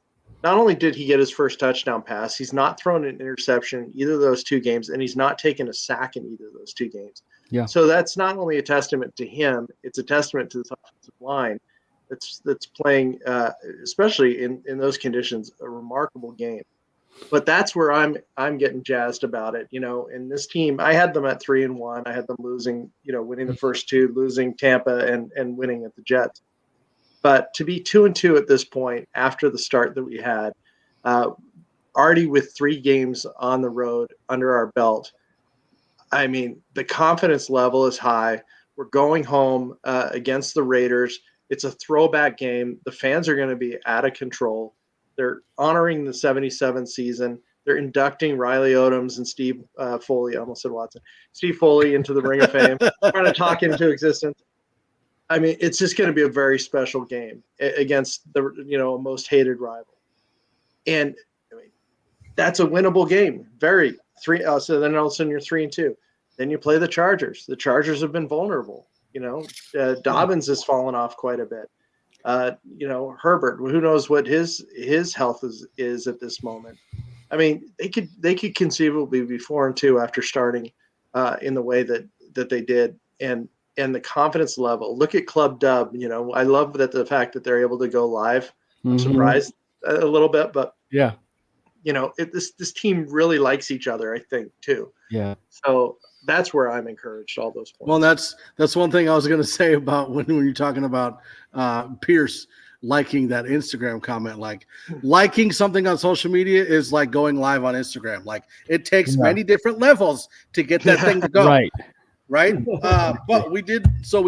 not only did he get his first touchdown pass, he's not thrown an interception in either of those 2 games, and he's not taken a sack in either of those 2 games. Yeah. So that's not only a testament to him, it's a testament to this offensive line that's playing, especially in those conditions, a remarkable game. But that's where I'm getting jazzed about it. In this team, I had them at 3-1. I had them losing, winning the first 2, losing Tampa and winning at the Jets. But to be 2-2 at this point, after the start that we had, already with 3 games on the road under our belt, I mean, the confidence level is high. We're going home against the Raiders. It's a throwback game. The fans are going to be out of control. They're honoring the 77 season. They're inducting Riley Odoms and Steve Foley. I almost said Watson. Steve Foley into the Ring of Fame. Trying to talk it into existence. I mean, it's just going to be a very special game against the most hated rival, and I mean, that's a winnable game. So then all of a sudden you're 3-2. Then you play the Chargers. The Chargers have been vulnerable. Dobbins has fallen off quite a bit. Herbert, who knows what his health is at this moment. I mean, they could conceivably be 4-2 after starting in the way that they did, and the confidence level. Look at Club Dub. I love the fact that they're able to go live. I'm surprised a little bit, but yeah, this team really likes each other, I think, too. Yeah. So that's where I'm encouraged. All those points. Well, that's one thing I was going to say about when you're talking about Pierce liking that Instagram comment. Like, liking something on social media is like going live on Instagram. Like, it takes many different levels to get that thing to go. Right. But we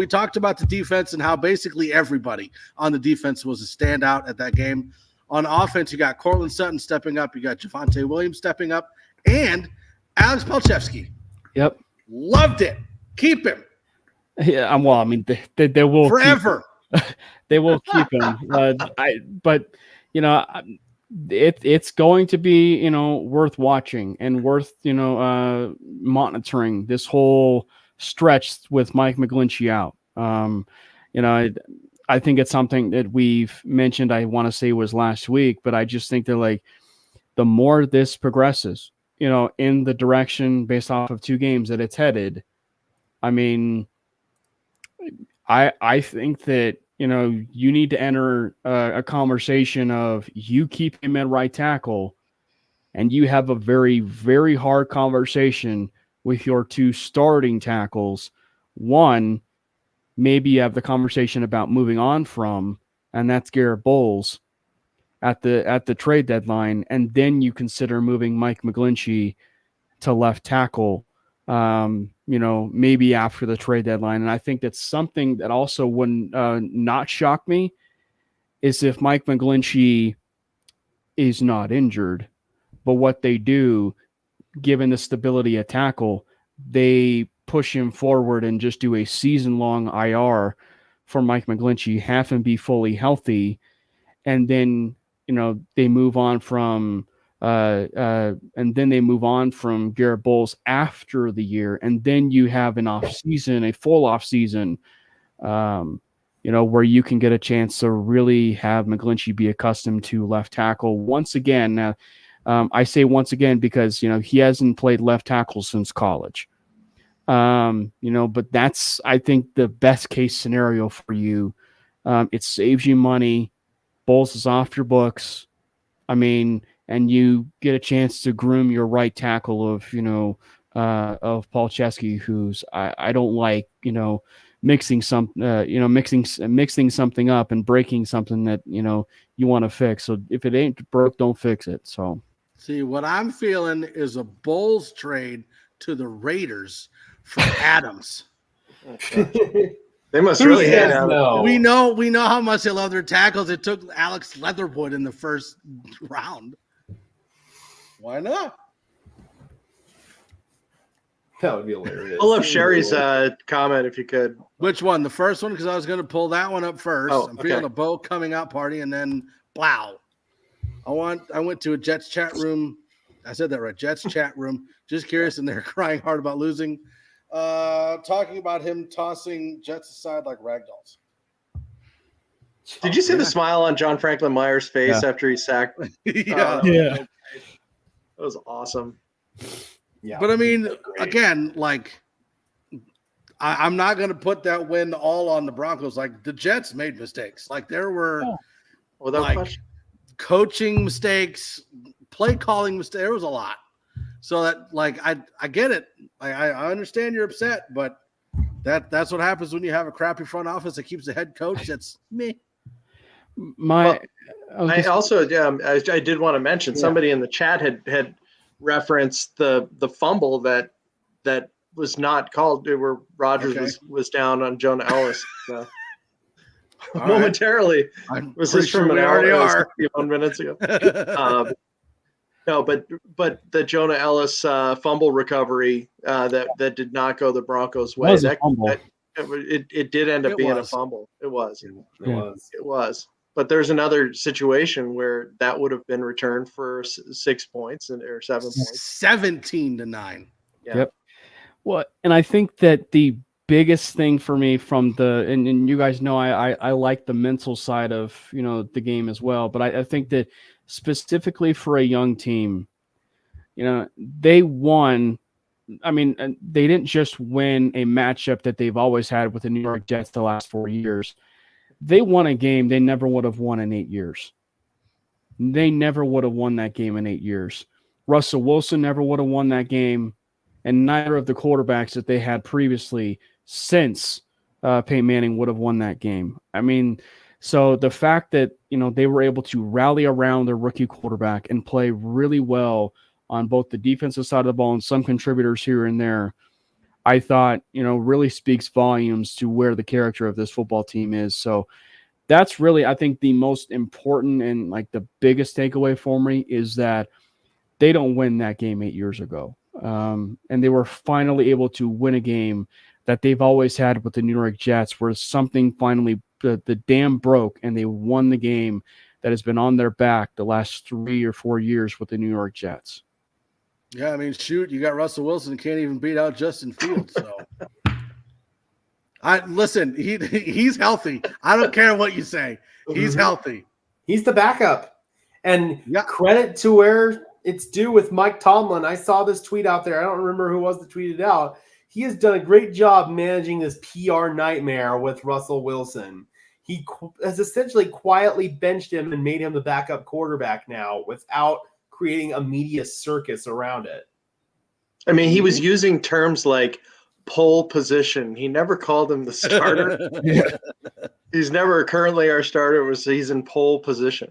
talked about the defense and how basically everybody on the defense was a standout at that game. On offense, you got Cortland Sutton stepping up, you got Javonte Williams stepping up, and Alex Palczewski. Yep. Loved it. Keep him. Yeah. Well, I mean, they will forever. They will keep him. It's going to be, worth watching and worth, monitoring this whole stretch with Mike McGlinchey out. I think it's something that we've mentioned, I want to say was last week, but I just think that, like, the more this progresses, in the direction based off of 2 games that it's headed, I mean, I think that, you need to enter a conversation of you keep him at right tackle, and you have a very, very hard conversation with your 2 starting tackles. One, maybe you have the conversation about moving on from, and that's Garrett Bowles at the trade deadline, and then you consider moving Mike McGlinchey to left tackle, maybe after the trade deadline. And I think that's something that also wouldn't not shock me is if Mike McGlinchey is not injured, but what they do, given the stability at tackle, they push him forward and just do a season-long IR for Mike McGlinchey, have him be fully healthy, and then they move on from Garrett Bowles after the year, and then you have a full off season, where you can get a chance to really have McGlinchey be accustomed to left tackle once again. Now, I say once again because he hasn't played left tackle since college. But that's, I think, the best case scenario for you. It saves you money. Bowles is off your books. I mean, and you get a chance to groom your right tackle of Palczewski, who's I don't like, mixing something up and breaking something that, you want to fix. So if it ain't broke, don't fix it. So see, what I'm feeling is a Bowles trade to the Raiders for Adams. They They must Who really says hate Alex. no? We know how much they love their tackles. It took Alex Leatherwood in the first round. Why not? That would be hilarious. Pull up Sherry's comment if you could. Which one? The first one? Because I was going to pull that one up first. Oh, I'm feeling okay. a Bo coming out party, and then wow. I went to a Jets chat room. I said that right. Jets chat room. Just curious, and they're crying hard about losing. Talking about him tossing Jets aside like ragdolls. Did you see the smile on John Franklin Myers' face after he sacked? Yeah. That was awesome. Yeah, But I mean, again, like I'm not going to put that win all on the Broncos. Like the Jets made mistakes. Like there were Without question. coaching mistakes, play calling mistakes. There was a lot. So that like I get it. I understand you're upset, but that's what happens when you have a crappy front office that keeps the head coach. That's me. My I also I did want to mention somebody in the chat had referenced the fumble that was not called where Rodgers was down on Jonah Ellis. So. Momentarily, was this from an hour 51 minutes ago? No, but the Jonah Ellis fumble recovery that did not go the Broncos' way. It did end up being a fumble. It was. It was. But there's another situation where that would have been returned for 6 points or 7 points. 17-9. Yeah. Yep. Well, and I think that the biggest thing for me from and you guys know I like the mental side of the game as well, but I think that specifically for a young team, they won. I mean, they didn't just win a matchup that they've always had with the New York Jets the last 4 years. They won a game they never would have won in 8 years. They never would have won that game in 8 years. Russell Wilson never would have won that game, and neither of the quarterbacks that they had previously since Peyton Manning would have won that game. I mean, so the fact that they were able to rally around their rookie quarterback and play really well on both the defensive side of the ball and some contributors here and there, I thought, really speaks volumes to where the character of this football team is. So that's really, I think, the most important and like the biggest takeaway for me is that they don't win that game 8 years ago. And they were finally able to win a game that they've always had with the New York Jets, where something finally, the dam broke, and they won the game that has been on their back the last 3 or 4 years with the New York Jets. Yeah, I mean, shoot, you got Russell Wilson who can't even beat out Justin Fields. So, listen, he's healthy. I don't care what you say. He's healthy. He's the backup, and credit to where it's due with Mike Tomlin. I saw this tweet out there. I don't remember who was that tweeted out. He has done a great job managing this PR nightmare with Russell Wilson. He has essentially quietly benched him and made him the backup quarterback now without creating a media circus around it. I mean, he was using terms like pole position. He never called him the starter. He's never currently our starter. He's in pole position.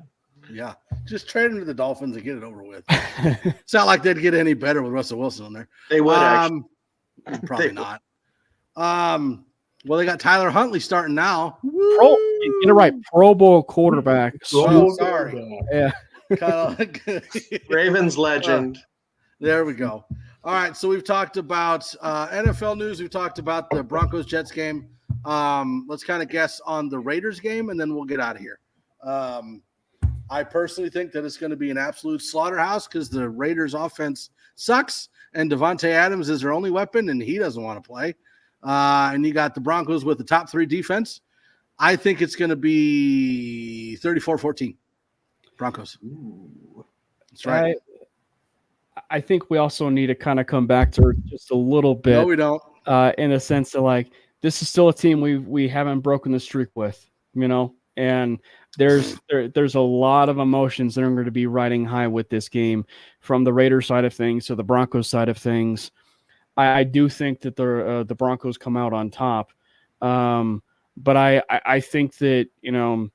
Yeah, just trade him to the Dolphins and get it over with. It's not like they'd get any better with Russell Wilson on there. They would actually. Probably not. Well, they got Tyler Huntley starting now. Get it right, Pro Bowl quarterback. Sorry. Yeah. Ravens legend. There we go. All right, so we've talked about NFL news. We've talked about the Broncos-Jets game. Let's kind of guess on the Raiders game, and then we'll get out of here. I personally think that it's going to be an absolute slaughterhouse because the Raiders' offense sucks, and Devontae Adams is their only weapon, and he doesn't want to play. And you got the Broncos with the top 3 defense. I think it's going to be 34-14. Broncos. Ooh. That's right. I think we also need to kind of come back to just a little bit. No, we don't. In the sense that, like, this is still a team we haven't broken the streak with, and there's a lot of emotions that are going to be riding high with this game, from the Raiders side of things to the Broncos side of things. I do think that the Broncos come out on top, but I think that the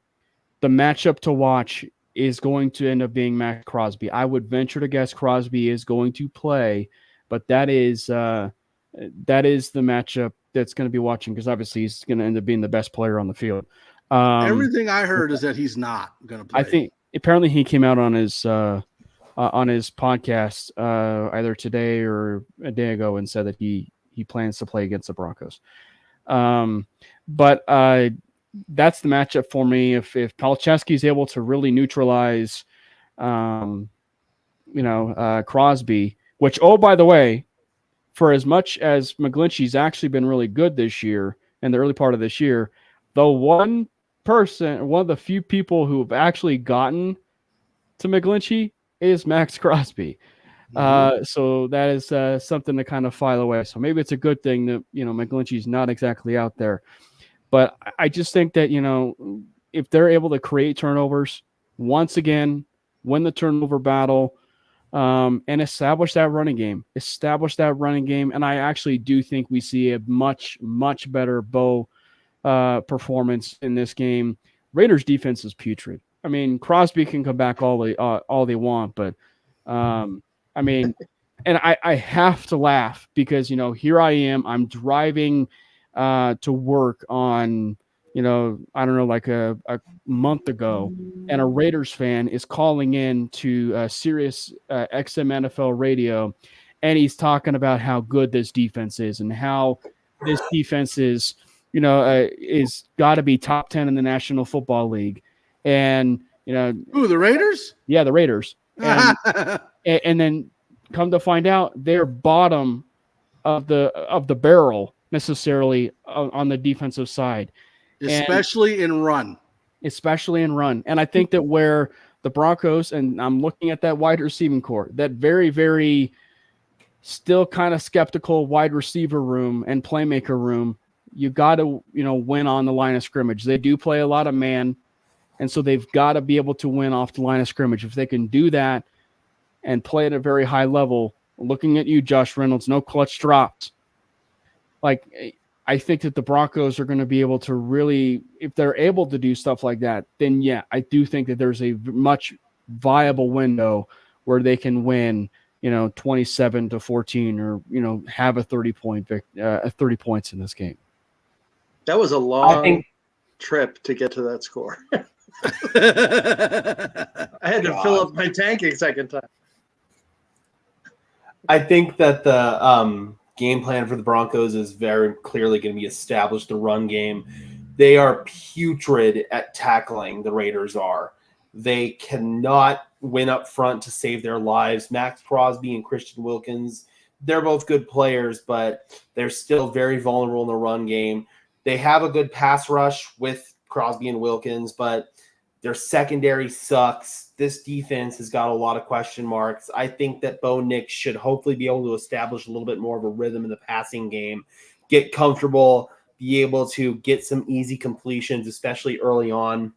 matchup to watch is going to end up being Max Crosby. I would venture to guess Crosby is going to play, but that is the matchup that's going to be watching, because obviously he's going to end up being the best player on the field. Everything I heard is that he's not going to play. I think apparently he came out on his podcast either today or a day ago and said that he plans to play against the Broncos. But that's the matchup for me. If Palczewski is able to really neutralize, Crosby, which, oh, by the way, for as much as McGlinchey's actually been really good this year in the early part of this year, the one of the few people who have actually gotten to McGlinchey is Max Crosby. So that is something to kind of file away. So maybe it's a good thing that, McGlinchey's not exactly out there. But I just think that, if they're able to create turnovers, once again, win the turnover battle, and establish that running game. And I actually do think we see a much, much better Bo performance in this game. Raiders defense is putrid. I mean, Crosby can come back all they want, but and I have to laugh because, here I am, I'm driving to work on, I don't know, like a month ago, and a Raiders fan is calling in to Sirius XM NFL radio, and he's talking about how good this defense is and how this defense is got to be top 10 in the National Football League. And, Who, the Raiders? Yeah, the Raiders. And then come to find out they're bottom of the barrel necessarily on the defensive side. Especially in run. And I think that where the Broncos, and I'm looking at that wide receiving core, that very, very still kind of skeptical wide receiver room and playmaker room, you got to, win on the line of scrimmage. They do play a lot of man, and so they've got to be able to win off the line of scrimmage. If they can do that and play at a very high level, looking at you, Josh Reynolds, no clutch drops. I think that the Broncos are going to be able to really, if they're able to do stuff like that, then yeah, I do think that there's a much viable window where they can win, 27-14 or, have a 30 points in this game. That was a long trip to get to that score. I had to fill up my tank a second time. I think that the game plan for the Broncos is very clearly going to be established. The run game, they are putrid at tackling. The Raiders are. They cannot win up front to save their lives. Max Crosby and Christian Wilkins, they're both good players, but they're still very vulnerable in the run game. They have a good pass rush with Crosby and Wilkins, but their secondary sucks. This defense has got a lot of question marks. I think that Bo Nix should hopefully be able to establish a little bit more of a rhythm in the passing game, get comfortable, be able to get some easy completions, especially early on,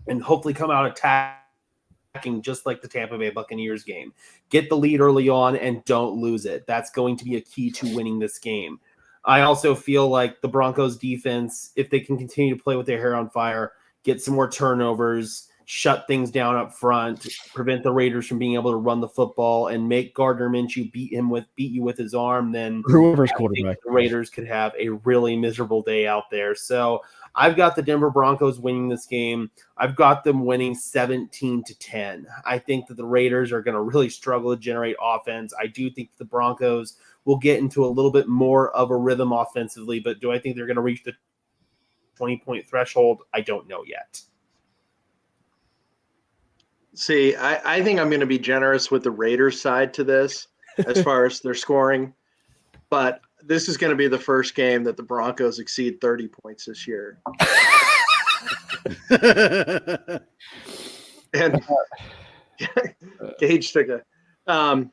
and hopefully come out attacking just like the Tampa Bay Buccaneers game. Get the lead early on and don't lose it. That's going to be a key to winning this game. I also feel like the Broncos defense, if they can continue to play with their hair on fire, get some more turnovers, shut things down up front, prevent the Raiders from being able to run the football, and make Gardner Minshew beat you with his arm, then whoever's quarterback, the Raiders could have a really miserable day out there. So I've got the Denver Broncos winning this game. I've got them winning 17-10. I think that the Raiders are going to really struggle to generate offense. I do think the Broncos will get into a little bit more of a rhythm offensively, but do I think they're going to reach the 20-point threshold? I don't know yet. See, I think I'm going to be generous with the Raiders side to this as far as their scoring, but this is going to be the first game that the Broncos exceed 30 points this year. And Gage took a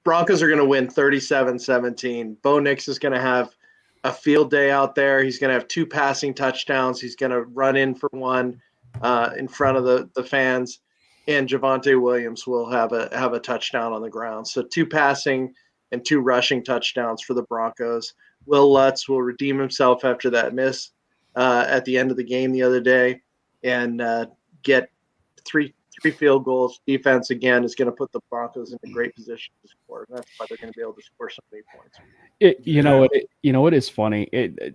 Broncos are going to win 37-17. Bo Nix is going to have a field day out there. He's going to have 2 passing touchdowns. He's going to run in for one in front of the fans. And Javonte Williams will have a touchdown on the ground. So 2 passing and 2 rushing touchdowns for the Broncos. Will Lutz will redeem himself after that miss at the end of the game the other day and get three 3 field goals. Defense, again, is going to put the Broncos in a great position to score. And that's why they're going to be able to score so many points. You know what is funny?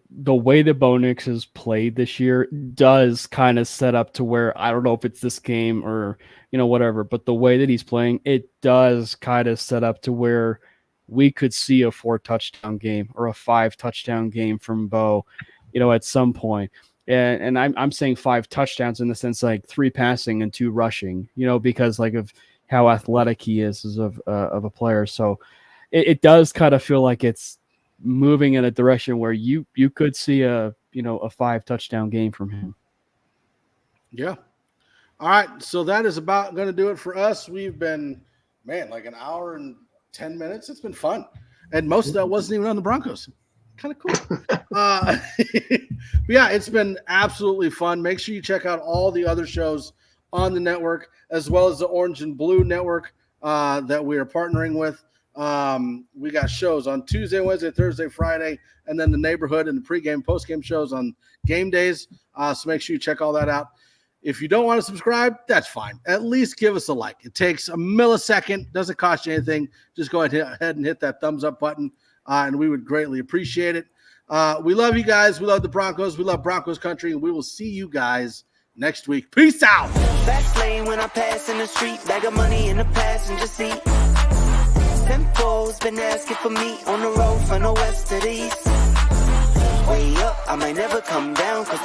The way that Bo Nix has played this year does kind of set up to where, I don't know if it's this game or, whatever, but the way that he's playing, it does kind of set up to where we could see a 4-touchdown game or a 5-touchdown game from Bo, at some point. And I'm saying 5 touchdowns in the sense like 3 passing and 2 rushing, because like of how athletic he is as of a player. So it does kind of feel like it's moving in a direction where you could see a 5-touchdown game from him. Yeah. All right. So that is about going to do it for us. We've been, like an hour and 10 minutes. It's been fun. And most of that wasn't even on the Broncos. Kind of cool. But yeah, it's been absolutely fun. Make sure you check out all the other shows on the network, as well as the Orange and Blue network that we are partnering with. We got shows on Tuesday, Wednesday, Thursday, Friday, and then the neighborhood and the pregame, postgame shows on game days. So make sure you check all that out. If you don't want to subscribe, that's fine. At least give us a like. It takes a millisecond. Doesn't cost you anything. Just go ahead and hit that thumbs up button, and we would greatly appreciate it. We love you guys. We love the Broncos. We love Broncos country, and we will see you guys next week. Peace out. Fast lane when I pass in the street, bag of money in the passenger seat. Simcoe's been asking for me on the road from the west to the east. Way up, I might never come down 'cause